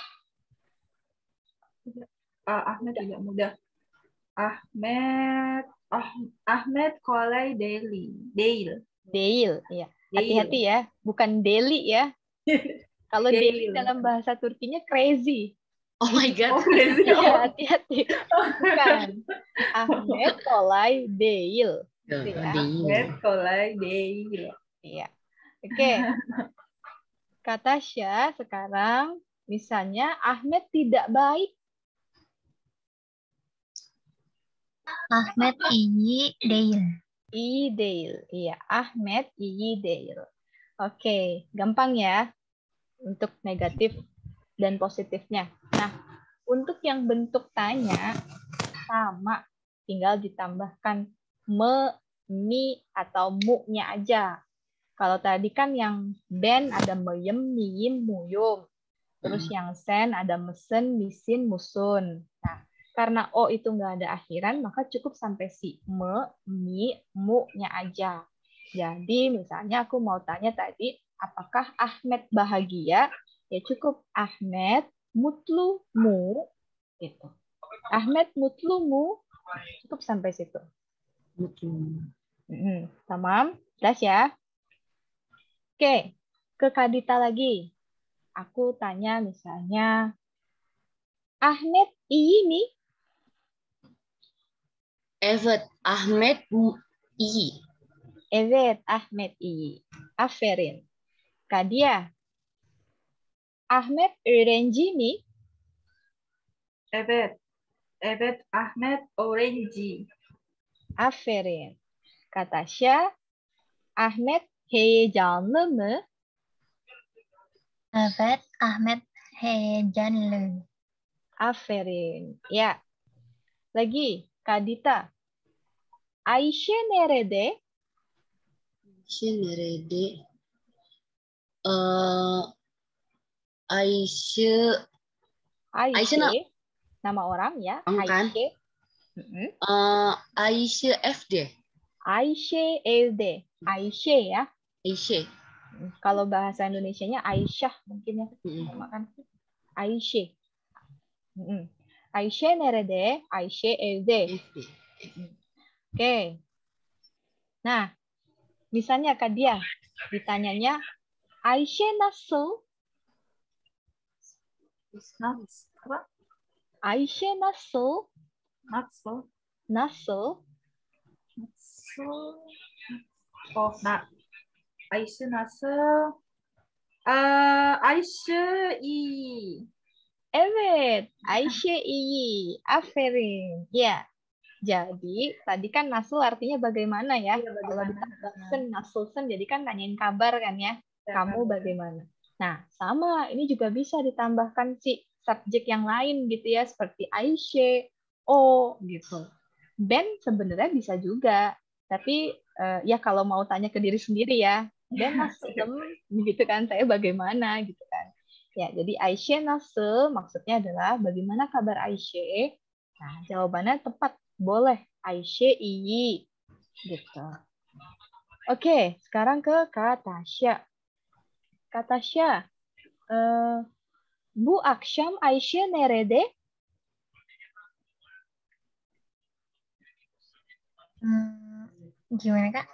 Ahmed tidak mudah. Ahmed Kolai Dale. Dale, ya. Hati-hati ya, bukan Deli ya. Kalau Deli dalam bahasa Turkinya crazy. Oh my god. Oh, crazy. Iya, hati-hati. Bukan. Ahmed Kolai Dale. Gitu ya. Ahmed Kolai Dale. Iya. Oke. Kata Tasya sekarang, misalnya Ahmed tidak baik. Ahmed Iyi Dale. Iyi Dale. Iya, Ahmed Iyi Dale. Oke, gampang ya untuk negatif dan positifnya. Nah, untuk yang bentuk tanya sama, tinggal ditambahkan me, mi, atau mu-nya aja. Kalau tadi kan yang ben ada meyem, miyim, muyum. Terus yang sen ada mesen, misin, musun. Nah, karena o itu nggak ada akhiran, maka cukup sampai si me, mi, mu-nya aja. Jadi misalnya aku mau tanya tadi, apakah Ahmed bahagia? Ya cukup Ahmed mutlu mu, gitu. Ahmed mutlu mu, cukup sampai situ. Tamam, jelas ya? Oke, ke Kadita lagi. Aku tanya misalnya, Ahmed ini? Evet Ahmed iyi. Evet Ahmed iyi. Aferin. Kadia, Ahmed öğrenci mi? Evet Ahmed öğrenci. Aferin. Katasya, Ahmed heyecanlı mı? Evet Ahmed heyecanlı. Aferin. Ya. Lagi, Kadita. Ayşe nerede? Ayşe nerede? Ayşe nama orang ya. kan? Ayşe. Ayşe FD. Ayşe evde. Ayşe ya. Ayşe. Kalau bahasa Indonesianya Aisyah mungkin ya. Kan? Ayşe. Ayşe nerede? Ayşe evde. Oke. Nah, misalnya Kak Dia ditanyanya Ayşe nasıl? Nuts. Apa? Aisyah nasıl? Nasıl? Nasıl? Nasıl? Oh, Aisyah nasıl? Aisyah iyi. Evet, Aisyah iyi. Aferin. Ya. Jadi, tadi kan nasul artinya bagaimana ya? Iya, Kalau bagaimana? ditambah sen, nasulsen, jadi kan nanyain kabar kan ya? Ya, Kamu kabar. bagaimana? Nah, sama. Ini juga bisa ditambahkan si subjek yang lain gitu ya, seperti Aisyah, O gitu. Ben sebenarnya bisa juga. Tapi ya kalau mau tanya ke diri sendiri ya, Ben nasem gitu kan, saya bagaimana gitu kan. Ya, jadi Aisyah nasıl maksudnya adalah bagaimana kabar Aisyah? Nah, jawabannya tepat. Boleh. Aisyah iyi. Gitu. Oke, sekarang ke Kak Tasya. Kak Tasya, bu akşam Aisyah nerede? Gimana Kak?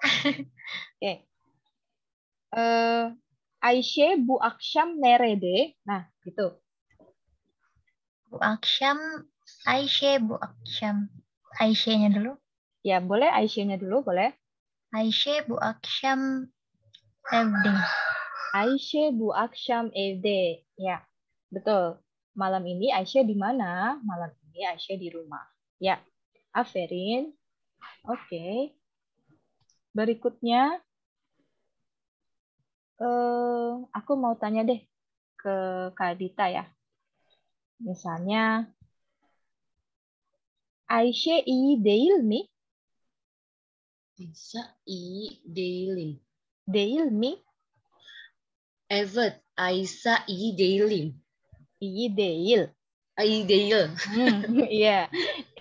Oke. Aisyah bu akşam nerede? Nah, gitu. Bu akşam Aisyah, bu akşam. Aisyahnya dulu. Ya, boleh Aisyahnya dulu, boleh. Aisyah bu akşam evde. Aisyah bu akşam evde. Ya, betul. Malam ini Aisyah di mana? Malam ini Aisyah di rumah. Ya, aferin. Oke. Berikutnya, aku mau tanya deh ke Kak Dita ya. Misalnya, Aisyah iyi değil mi? Aisyah iyi değilim. Değil mi? Evet, Aisyah iyi değilim. İyi değil. İyi değil. Iya.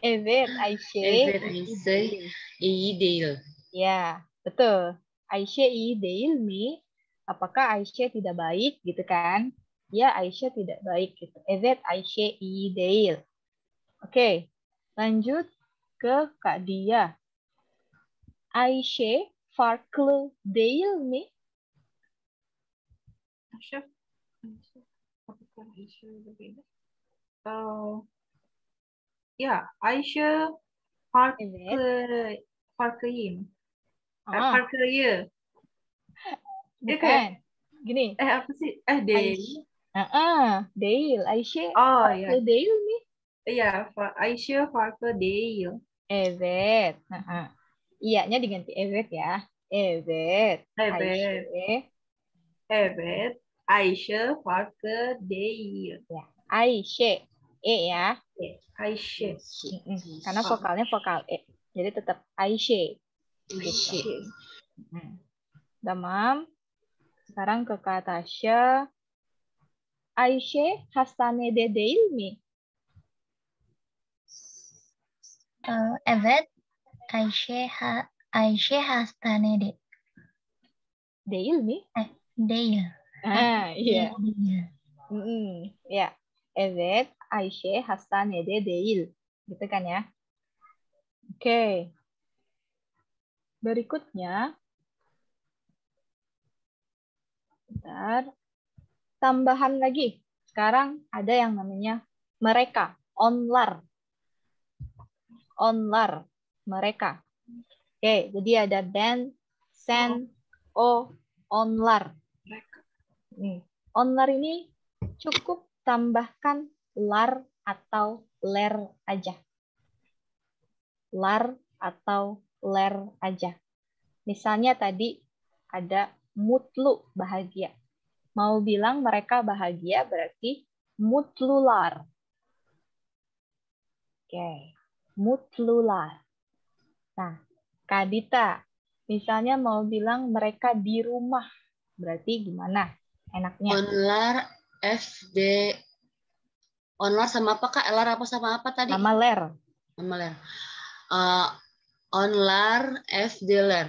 Evet, Aisyah Evet, iyi Aisyah değil. iyi değil. Ya, betul. Aisyah iyi değil mi? Apakah Aisyah tidak baik gitu kan? Ya, Aisyah tidak baik gitu. Evet, Aisyah iyi değil. Oke, lanjut ke Kak Dia. Ayşe farklı değil mi? Aisyah. Apakah Aisyah berbeda? Ya, Aisyah Evet. farklıyım. Ah, Farklıyı. bukan. Gini, Apa sih? Değil. Aisyah. Değil. Ayşe Oh ya, farklı değil mi? iya. Aisyah farklı değil. Evet. Iyanya diganti evet ya. Evet. Evet. Ayşe. Evet. Aisyah farklı değil. Ya. Ayşe. Ya. Aisyah. Karena vokalnya vokal E. Jadi tetap Ayşe. Aisyah. Tamam. Sekarang ke Kak Tasya. Ayşe hastanede değil mi? Evet, Aisyah hastanede. Değil mi? Değil. Iya. Değil. Ya. Evet, Ayşe hastanede değil. Gitu kan ya. Oke. Berikutnya. Bentar. Tambahan lagi. Sekarang ada yang namanya mereka. Onlar. Onlar. Mereka. Oke, jadi ada ben, sen, onlar. Onlar ini cukup tambahkan lar atau ler aja. Lar atau ler aja. Misalnya tadi ada mutlu, bahagia. Mau bilang mereka bahagia berarti mutlular. Oke, mutlular. Nah, Kak Dita, misalnya mau bilang mereka di rumah, berarti gimana enaknya? Onlar FD. Onlar sama apa Kak? LR apa sama apa tadi? Sama ler. Sama ler. Onlar FD ler.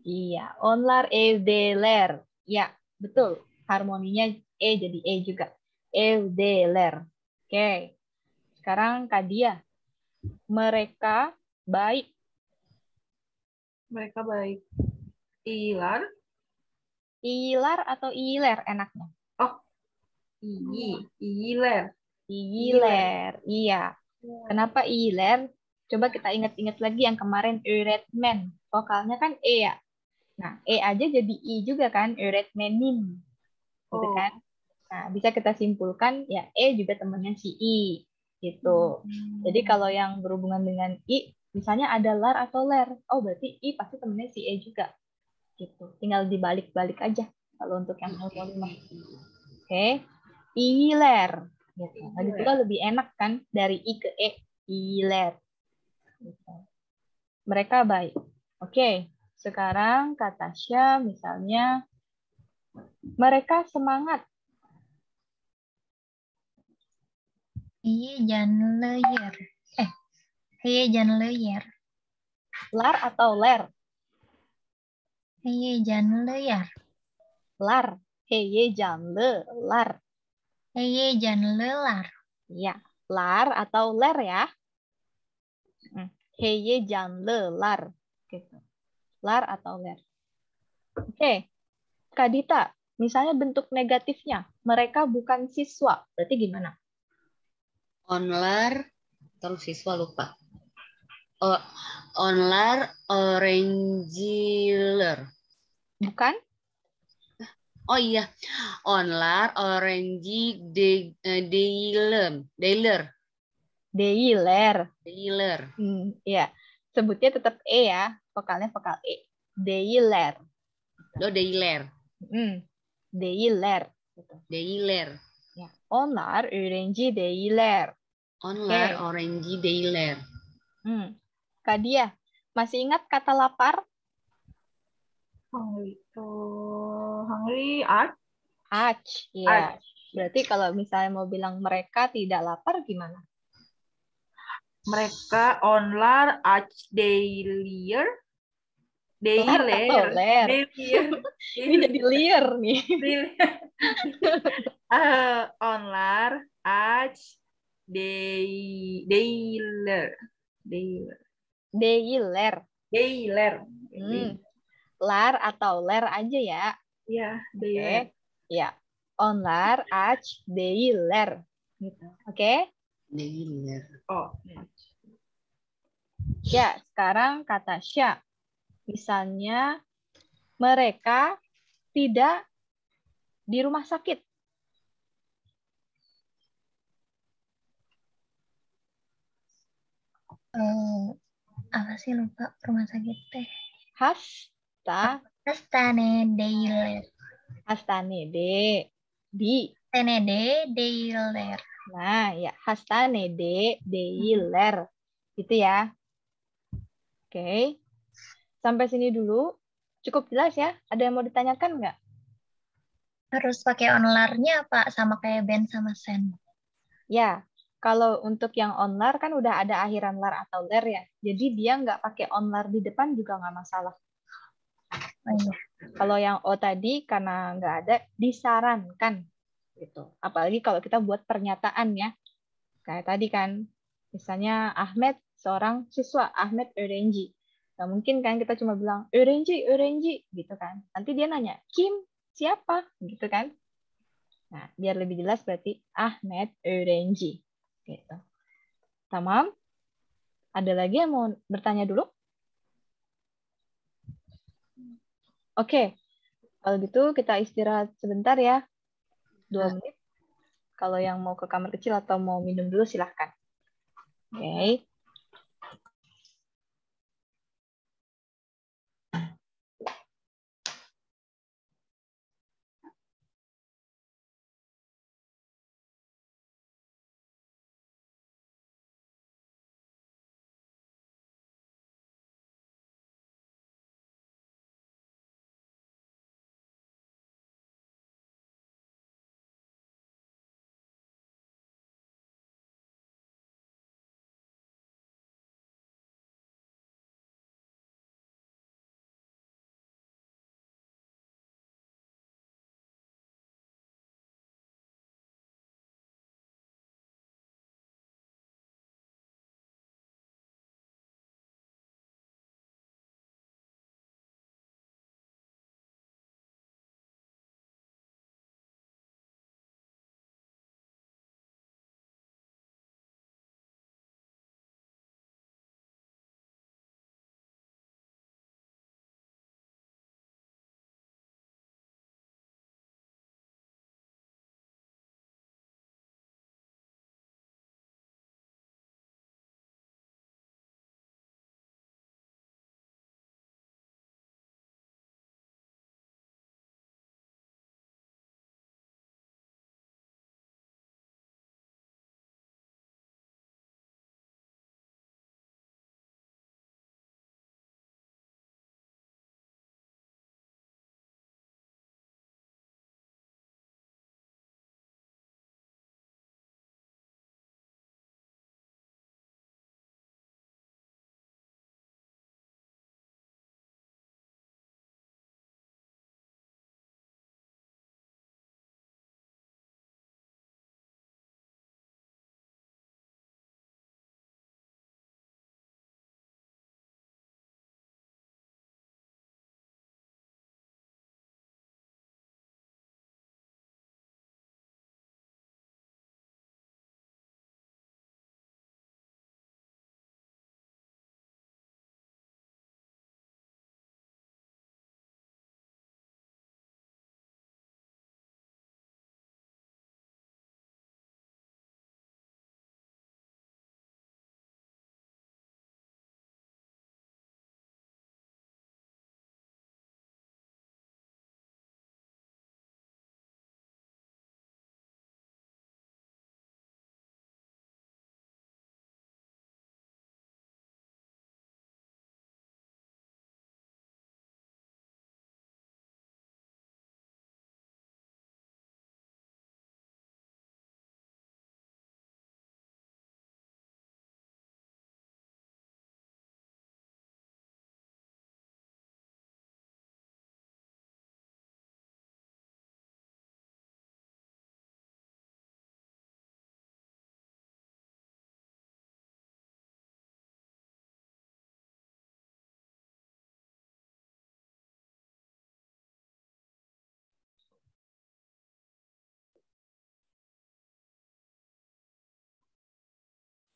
Iya, onlar evdeler. Ya, betul. Harmoninya E jadi E juga. Evdeler. Oke. Sekarang Kak Dia. Mereka baik. Mereka baik. Ilar. Ilar atau iler enaknya? Oh, iler. Iler. Iya. Kenapa iler? Coba kita ingat-ingat lagi yang kemarin öğretmen. Vokalnya kan E ya. Nah, E aja jadi I juga kan, öğretmenim. Gitu Oh. kan? Nah, bisa kita simpulkan ya E juga temannya si I. Gitu. Jadi kalau yang berhubungan dengan I, misalnya ada lar atau ler. Oh, berarti I pasti temannya si E juga. Gitu. Tinggal dibalik-balik aja kalau untuk yang 0,5. Oke. Iler. Gitu. Lagi pula lebih enak kan dari I ke E. Iler. Gitu. Mereka baik. Oke. Sekarang kata Syah misalnya mereka semangat. Iya jangan layar. Iya jangan layar. Lar atau ler? Iya jangan layar. Lar. Heye janle. Lar. Iya jangan lelar. Ya. Lar atau ler ya. Heye janle. Lar. Gitu. Lar atau ler. Oke. Kak Dita, misalnya bentuk negatifnya. Mereka bukan siswa. Berarti gimana? Onlar, terus siswa lupa. Onlar, orangiler. Bukan? Oh iya, onlar, orangi, dealer, dealer, Deiler. dealer. Ya. Sebutnya tetap E ya. Vokalnya vokal E. Deiler. Lo dealer, Deiler. Gitu. dealer. Ya. Onlar öğrenci değiller. Onlar, Oke. orangi, dealer. Kak Dia, masih ingat kata lapar? Hungry. Hungry art. Ach. Ya. Ach. Berarti kalau misalnya mau bilang mereka tidak lapar gimana? Mereka onlar ach deiler. Lar atau ler? Deiler. Ini jadi liar nih. Onlar ach deiler. Deiler. Deiler. Deiler. Lar atau ler aja ya. Ya, Oke. Ya. Onlar ach deiler. Gitu. Oke? Dealer. Oh. Ya, sekarang kata Syah. Misalnya mereka tidak di rumah sakit. Apa sih lupa rumah sakit teh? Hastane Dealer. de di. Dealer. Nah, ya Hastane Deiler. Gitu ya. Oke. Sampai sini dulu. Cukup jelas ya? Ada yang mau ditanyakan nggak? Harus pakai onlarnya apa sama kayak band sama sen? Ya, kalau untuk yang onlar kan udah ada akhiran lar atau ler ya. Jadi dia nggak pakai onlar di depan juga nggak masalah. Oh, iya. Kalau yang O tadi karena nggak ada, disarankan. Gitu. Apalagi kalau kita buat pernyataan ya. Kayak tadi kan, misalnya Ahmed seorang siswa, Ahmed öğrenci. Nggak mungkin kan kita cuma bilang öğrenci gitu kan. Nanti dia nanya, Kim siapa? Gitu kan. Nah, biar lebih jelas berarti Ahmed öğrenci. Gitu. Tamam? Ada lagi yang mau bertanya dulu? Oke. Kalau gitu kita istirahat sebentar ya. 2 menit. Kalau yang mau ke kamar kecil atau mau minum dulu silahkan. Oke.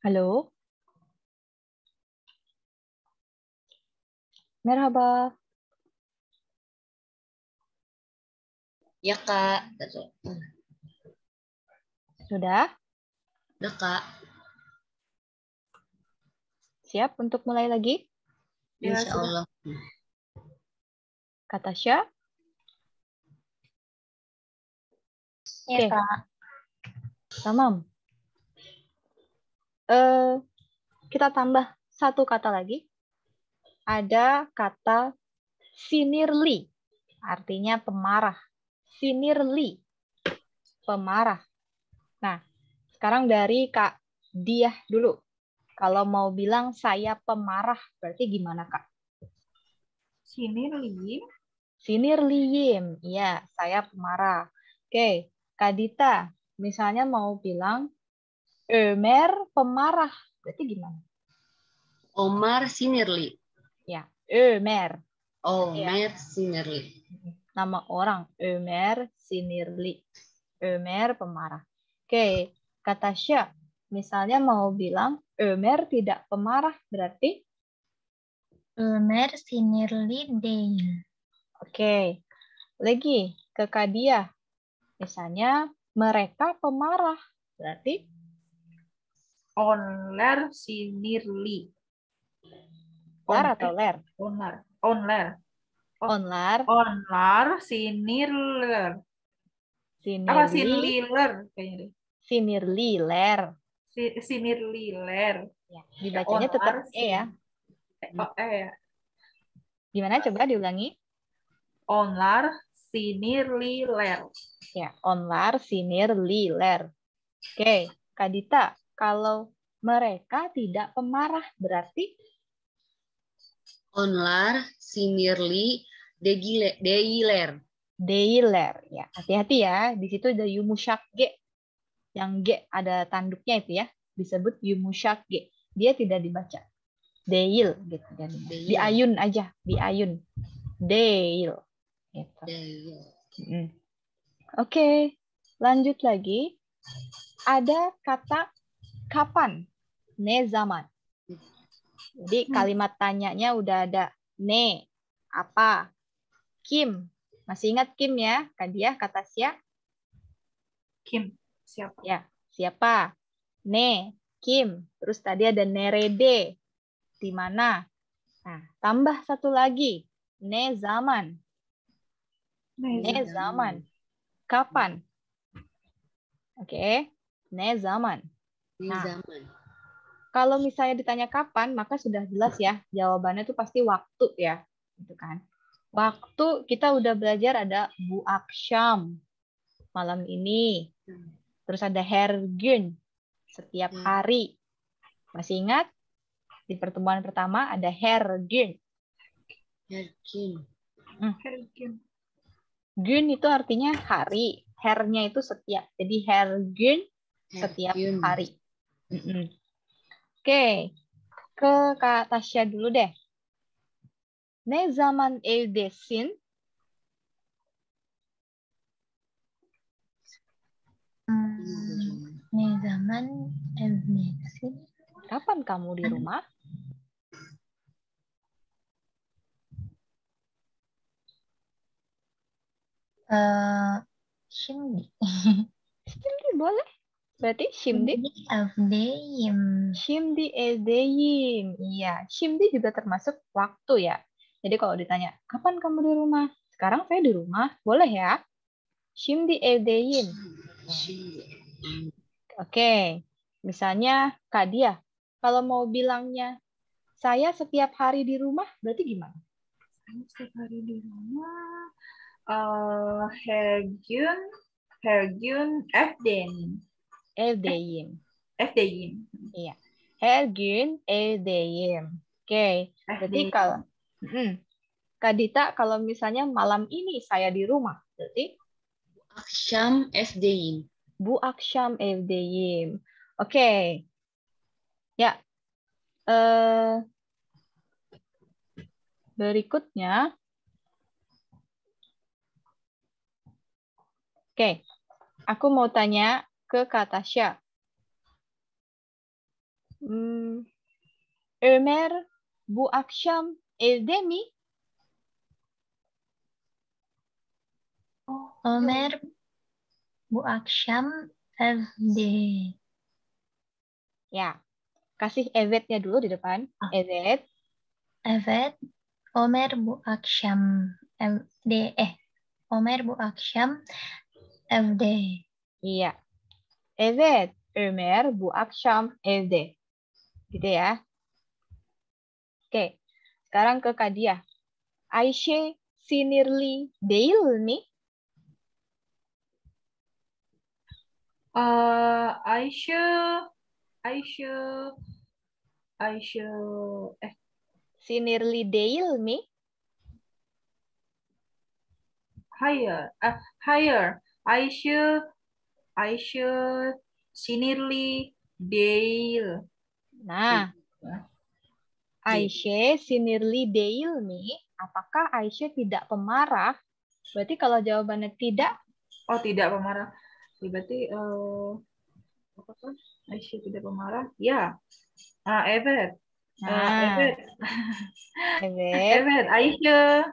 Halo? Merhaba. Ya, Kak. Sudah? Udah, Kak. Siap untuk mulai lagi? Ya, Insya sudah. Allah. Kak Tasya? Ya, Oke. Kak. Tamam. Kita tambah satu kata lagi. Ada kata sinirli. Artinya pemarah. Sinirli. Pemarah. Nah, sekarang dari Kak Diah dulu. Kalau mau bilang saya pemarah, berarti gimana, Kak? Sinirli. Sinirliyim. Iya, saya pemarah. Oke, Kak Dita. Misalnya mau bilang Ömer pemarah. Berarti gimana? Omar Sinirli. Ya, Ömer. Omer Sinirli. Nama orang Ömer Sinirli. Ömer pemarah. Oke, kata Tasya. Misalnya mau bilang Ömer tidak pemarah, berarti Ömer sinirli değil. oke. Lagi ke Kadia. Misalnya mereka pemarah, berarti Onlar sinirli. lar atau ler? Onlar. Onlar. Onlar, Onlar sinirler. Apa sinirli, sinliler kayaknya deh. sinirli, ler. Sinirliler. Ya, Ya, dibacanya tetap onlar E ya. ya. Gimana coba diulangi? Onlar sinirliler. Ya, onlar, sinirli, ler. Oke, Kak Dita, kalau mereka tidak pemarah, berarti Onlar Sinirli Deiler. deiler. Ya, hati-hati ya. Di situ ada yumusyak G. Yang G ada tanduknya itu ya. Disebut yumusyak G. Dia tidak dibaca. Deil gitu. Jadinya. Deil. Diayun aja. Diayun. Deil. Gitu. Deil. Oke, lanjut lagi. Ada kata kapan. Ne zaman. Jadi kalimat tanyanya udah ada ne, apa, Kim. Masih ingat Kim ya? Kak Diah, kata siapa? Kim. Siapa? Ya, siapa? Ne, Kim. Terus tadi ada nerede. Di mana? Nah, tambah satu lagi. Ne zaman. Ne zaman. Kapan? Oke. Ne zaman. Ini Nah, zaman. kalau misalnya ditanya kapan, maka sudah jelas ya. Jawabannya itu pasti waktu ya. Gitu kan. Waktu kita udah belajar ada bu akşam. Malam ini. Terus ada her gün. Setiap hari. Masih ingat? Di pertemuan pertama ada her gün. Herkin. Gün itu artinya hari. Her-nya itu setiap. Jadi her gün setiap Herkin. hari. Oke. Ke Kak Tasya dulu deh. Ne zaman evdesin? Ne zaman evdesin? Kapan kamu di rumah? Şimdi. Şimdi boleh. Berarti şimdi? Şimdi evdeyim. Şimdi evdeyim. Iya, şimdi juga termasuk waktu ya. Jadi kalau ditanya, kapan kamu di rumah? Sekarang saya di rumah. Boleh ya? Şimdi evdeyim. Oke. Misalnya Kak Diah, kalau mau bilangnya saya setiap hari di rumah, berarti gimana? Saya setiap hari di rumah. Hergyun evdeyim. Evdeyim. Evdeyim. Iya. Her gün evdeyim. Oke. Berarti kalau Kak Dita, kalau misalnya malam ini saya di rumah, berarti Akşam evdeyim. bu akşam evdeyim. Oke. Ya. Berikutnya. Oke. Aku mau tanya ke Kak Tasya. Ömer bu akşam evde mi? Ömer bu akşam evde. Ya, kasih evetnya dulu di depan. Evet. Evet. Ömer bu akşam evde. Ömer bu akşam evde. Iya. Evet, Ömer bu akşam evde. Gitu ya. Oke, sekarang ke Kadia. Ayşe sinirli değil mi? Aisyah, Aisyah, Aisyah, Sinirli değil mi? higher, higher, Aisyah, Aisyah, sinirli, Dale. Nah, Ayşe sinirli değil mi? Apakah Ayşe tidak pemarah? Berarti kalau jawabannya tidak, Oh, tidak pemarah. Berarti apakah Aisyah tidak pemarah? Ya. Evet. nah, Evet. evet, Evet. Aisyah.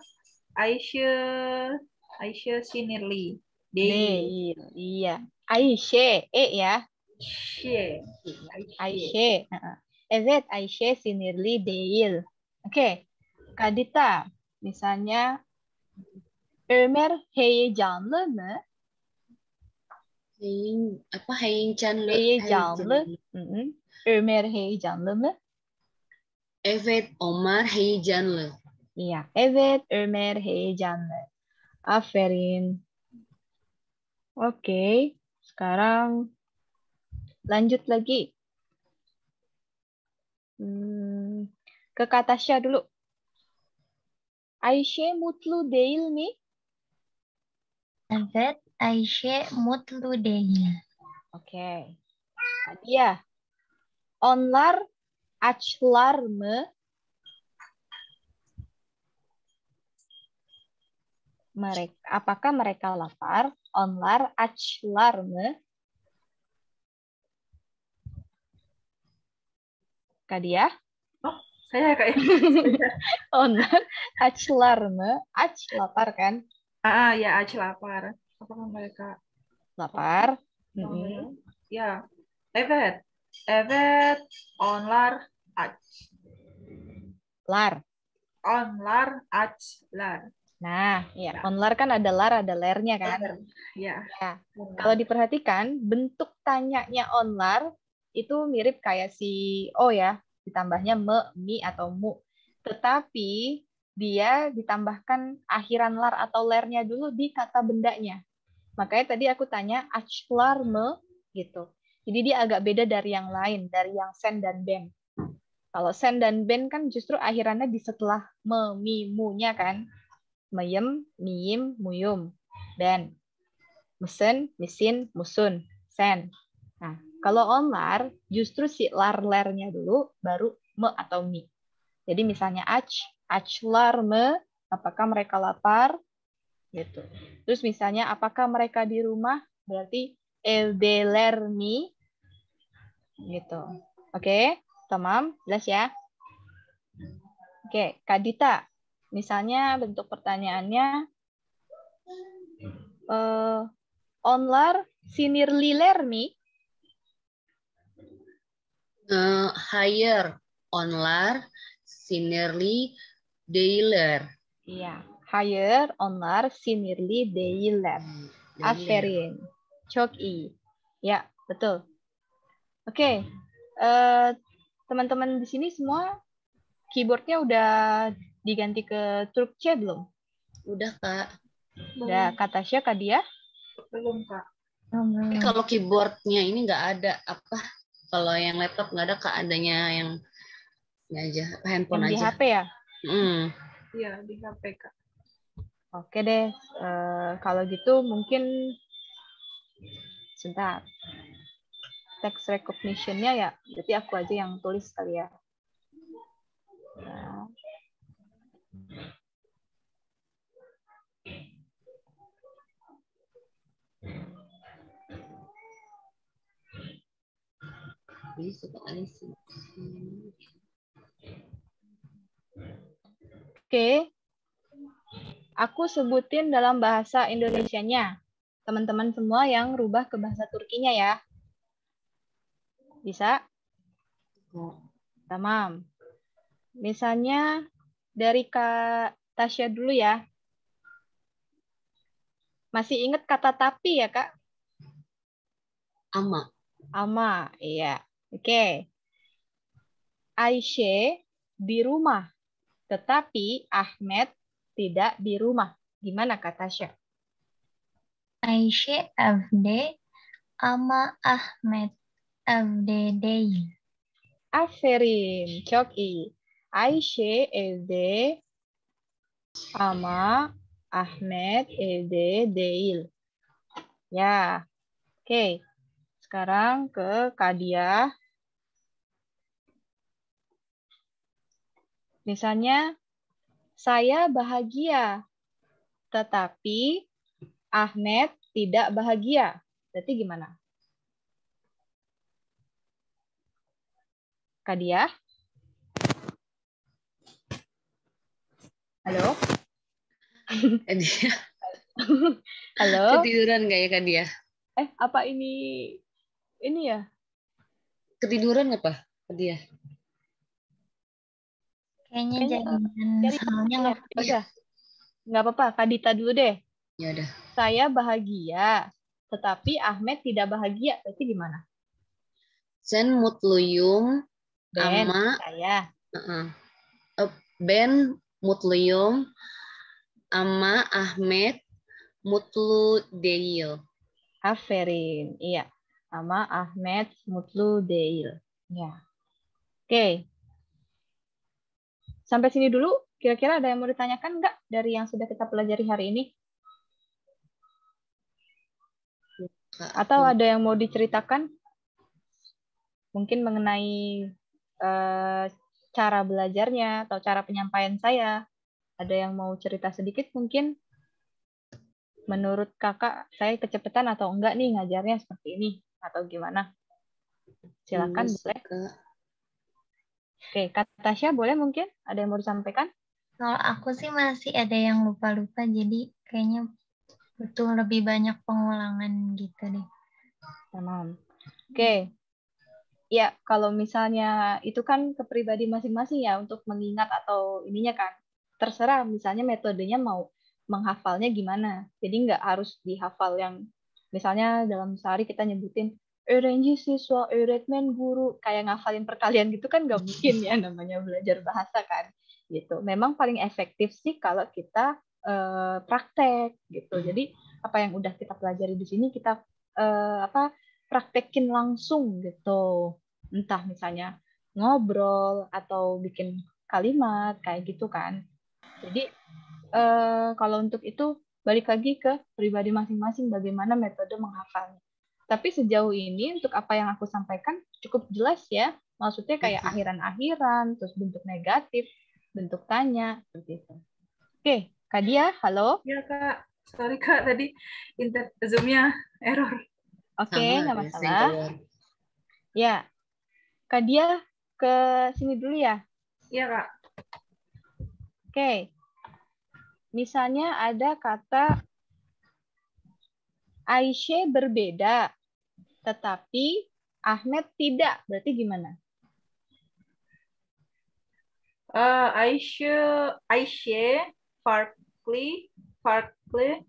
Aisyah. Aisyah sinirli. değil. Iya. Ayşe, ya. Aisyah. Ayşe. Evet, Ayşe sinirli değil. Oke, Kadita. Misalnya, Ömer heyecanlı mı? Heyecanlı. Heyecanlı. Hı-hı. Ömer heyecanlı mı? Evet, Omar heyecanlı. Iya. Evet, Ömer heyecanlı. Aferin. Oke, sekarang lanjut lagi. Ke Katasha dulu. Ayşe mutlu değil mi? Evet. Ayşe mutlu değil. Oke. Kadia. Onlar açlar mı? Apakah mereka lapar? Onlar açlar mı? Kadia? Oh, saya kayak. Onlar açlar mı? Aç lapar kan? Ya, Aceh lapar. Apakah mereka Lapar. Ya. Evet. Evet. Onlar aç. Lar. Onlar açlar. Nah, ya, onlar kan ada lar, ada lernya kan? Ya. Ya. Kalau diperhatikan, bentuk tanyanya onlar itu mirip kayak si O ya, ditambahnya me, mi, atau mu. Tetapi dia ditambahkan akhiran lar atau lernya dulu di kata bendanya. Makanya tadi aku tanya açlar me gitu. Jadi dia agak beda dari yang lain, dari yang sen dan ben. Kalau sen dan ben kan justru akhirannya di setelah me, mi, mu-nya kan. Mayem, miyim, muyum. Ben. Mesen, misin, musun. Sen. Nah, kalau onlar, justru si lar-lernya dulu, baru me atau mi. Jadi misalnya açlar me, apakah mereka lapar? Gitu. Terus misalnya apakah mereka di rumah? Berarti evdeler mi. Gitu. Oke, tamam, jelas ya? Oke, Kadita. Misalnya bentuk pertanyaannya, onlar sinirliler mi? Higher, onlar sinirli değiller. Iya, higher, onlar sinirli değiller. Aferin. Çok iyi. Ya, betul. Oke, teman-teman di sini semua keyboardnya udah diganti ke Turkce belum? Udah, Kak. Udah, Katasha, Kadia? Belum, Kak. Tapi kalau keyboardnya ini nggak ada apa? Kalau yang laptop nggak ada, Kak, adanya yang ini aja, handphone Yang di aja. HP ya? Iya, di HP, Kak. Oke deh, kalau gitu mungkin sebentar. Text recognition-nya ya, berarti aku aja yang tulis kali ya. Nah. Bisa, Kak, Oke. Aku sebutin dalam bahasa Indonesianya. Teman-teman semua yang rubah ke bahasa Turkinya ya. Bisa? Tamam. Misalnya dari Kak Tasya dulu ya. Masih ingat kata tapi ya, Kak? Ama. Ama, iya. Oke. Aisyah di rumah, tetapi Ahmed tidak di rumah. Gimana Kak Tasya? Ayşe evde ama Ahmet evde değil. Aferin, çok iyi. Ayşe evde ama Ahmed evde değil. Ya, oke. Sekarang ke Kadia. Misalnya, saya bahagia, tetapi Ahmed tidak bahagia. Berarti gimana? Kadia? Halo? Dia Halo? ketiduran nggak ya Kak dia? Apa ini ya? Ketiduran apa Kak dia? Kayaknya Kayaknya jaringan soalnya ya. Udah, nggak apa-apa. Kak Dita dulu deh. Ya udah. Saya bahagia, tetapi Ahmed tidak bahagia. Berarti gimana? Sen mutluyum Ben, ama saya. Ben mutluyum ama Ahmed mutlu değil. Aferin. Iya. Sama Ahmed Mutlu Deil. Ya. Oke. Sampai sini dulu. Kira-kira ada yang mau ditanyakan nggak dari yang sudah kita pelajari hari ini? Atau ada yang mau diceritakan? Mungkin mengenai cara belajarnya atau cara penyampaian saya. Ada yang mau cerita sedikit mungkin? Menurut kakak, saya kecepatan atau enggak nih ngajarnya seperti ini? Atau gimana? Silakan boleh. Oke, Kak Tasya boleh mungkin? Ada yang mau disampaikan? Kalau aku sih masih ada yang lupa-lupa, jadi kayaknya butuh lebih banyak pengulangan gitu deh. Tamam. Oke. Ya, kalau misalnya itu kan ke pribadi masing-masing ya untuk mengingat atau ininya kan. Terserah misalnya metodenya mau menghafalnya gimana. Jadi nggak harus dihafal yang misalnya dalam sehari kita nyebutin öğrenci, siswa, öğretmen, guru. Kayak ngafalin perkalian gitu kan nggak mungkin ya namanya belajar bahasa kan. Gitu. Memang paling efektif sih kalau kita praktek gitu. Jadi apa yang udah kita pelajari di sini kita praktekin langsung gitu. Entah misalnya ngobrol atau bikin kalimat kayak gitu kan. Jadi kalau untuk itu balik lagi ke pribadi masing-masing bagaimana metode menghafalnya. Tapi sejauh ini untuk apa yang aku sampaikan cukup jelas ya. Maksudnya kayak akhiran-akhiran, terus bentuk negatif, bentuk tanya, seperti itu. Oke, Kak Dia, halo. Ya Kak, sorry Kak tadi Zoom-nya error. Oke, nggak masalah. Ya, Kak Dia ke sini dulu ya. Iya Kak. Oke. Misalnya ada kata Aisyah berbeda, tetapi Ahmed tidak. Berarti gimana? Aisyah farklı,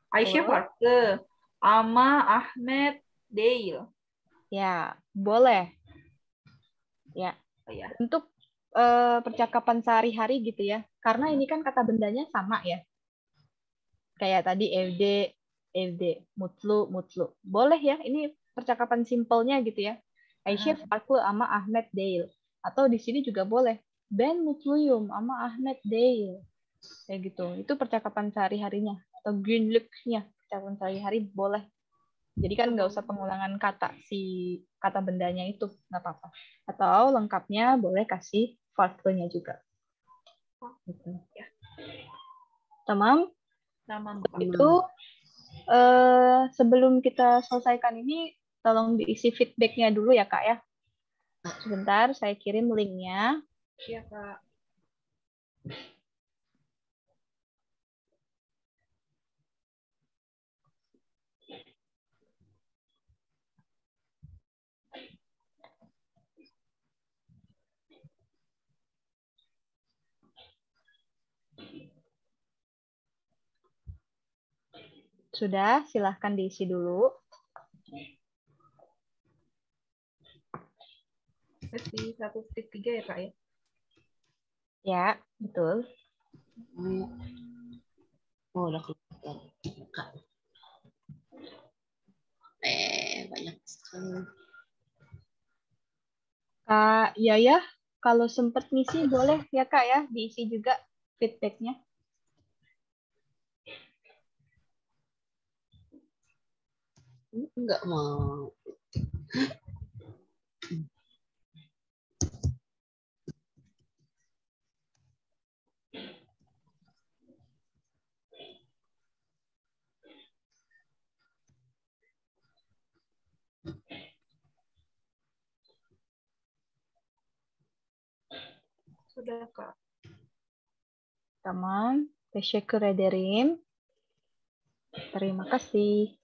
Aisyah farklı ama Ahmet değil. Ya, boleh. Ya. Ya. Untuk percakapan sehari-hari gitu ya. Karena ini kan kata bendanya sama ya. Kayak tadi FD, mutlu. Boleh ya, ini percakapan simpelnya gitu ya. Aisyah farklı sama Ahmed değil. Atau di sini juga boleh. Ben mutluyum sama Ahmed değil. Kayak gitu. Itu percakapan sehari-harinya. Atau günlüknya. Percakapan sehari-hari boleh. Jadi kan nggak usah pengulangan kata kata bendanya itu. Nggak apa-apa. Atau lengkapnya boleh kasih farklınya juga. Gitu. Ya. Tamam? Tamam. Itu sebelum kita selesaikan ini, tolong diisi feedback-nya dulu ya Kak ya. Sebentar, saya kirim linknya. Iya, Kak. Sudah, silahkan diisi dulu. Versi 1.3 ya, Kak ya? Ya, betul. Oh, udah keluar. Kak. Banyak sekali. Kak Yaya, kalau sempat ngisi boleh ya Kak ya, diisi juga feedbacknya. Enggak mau. Sudah, Kak. Tamam. Teşekkür ederim. Terima kasih.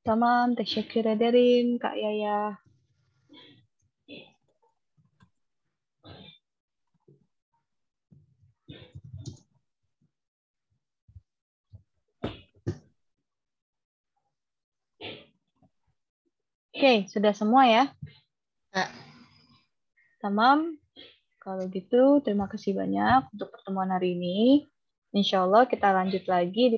Tamam, teşekkür ederim Kak Yaya. Oke, sudah semua ya? Kak. Tamam. Kalau gitu, terima kasih banyak untuk pertemuan hari ini. Insya Allah kita lanjut lagi di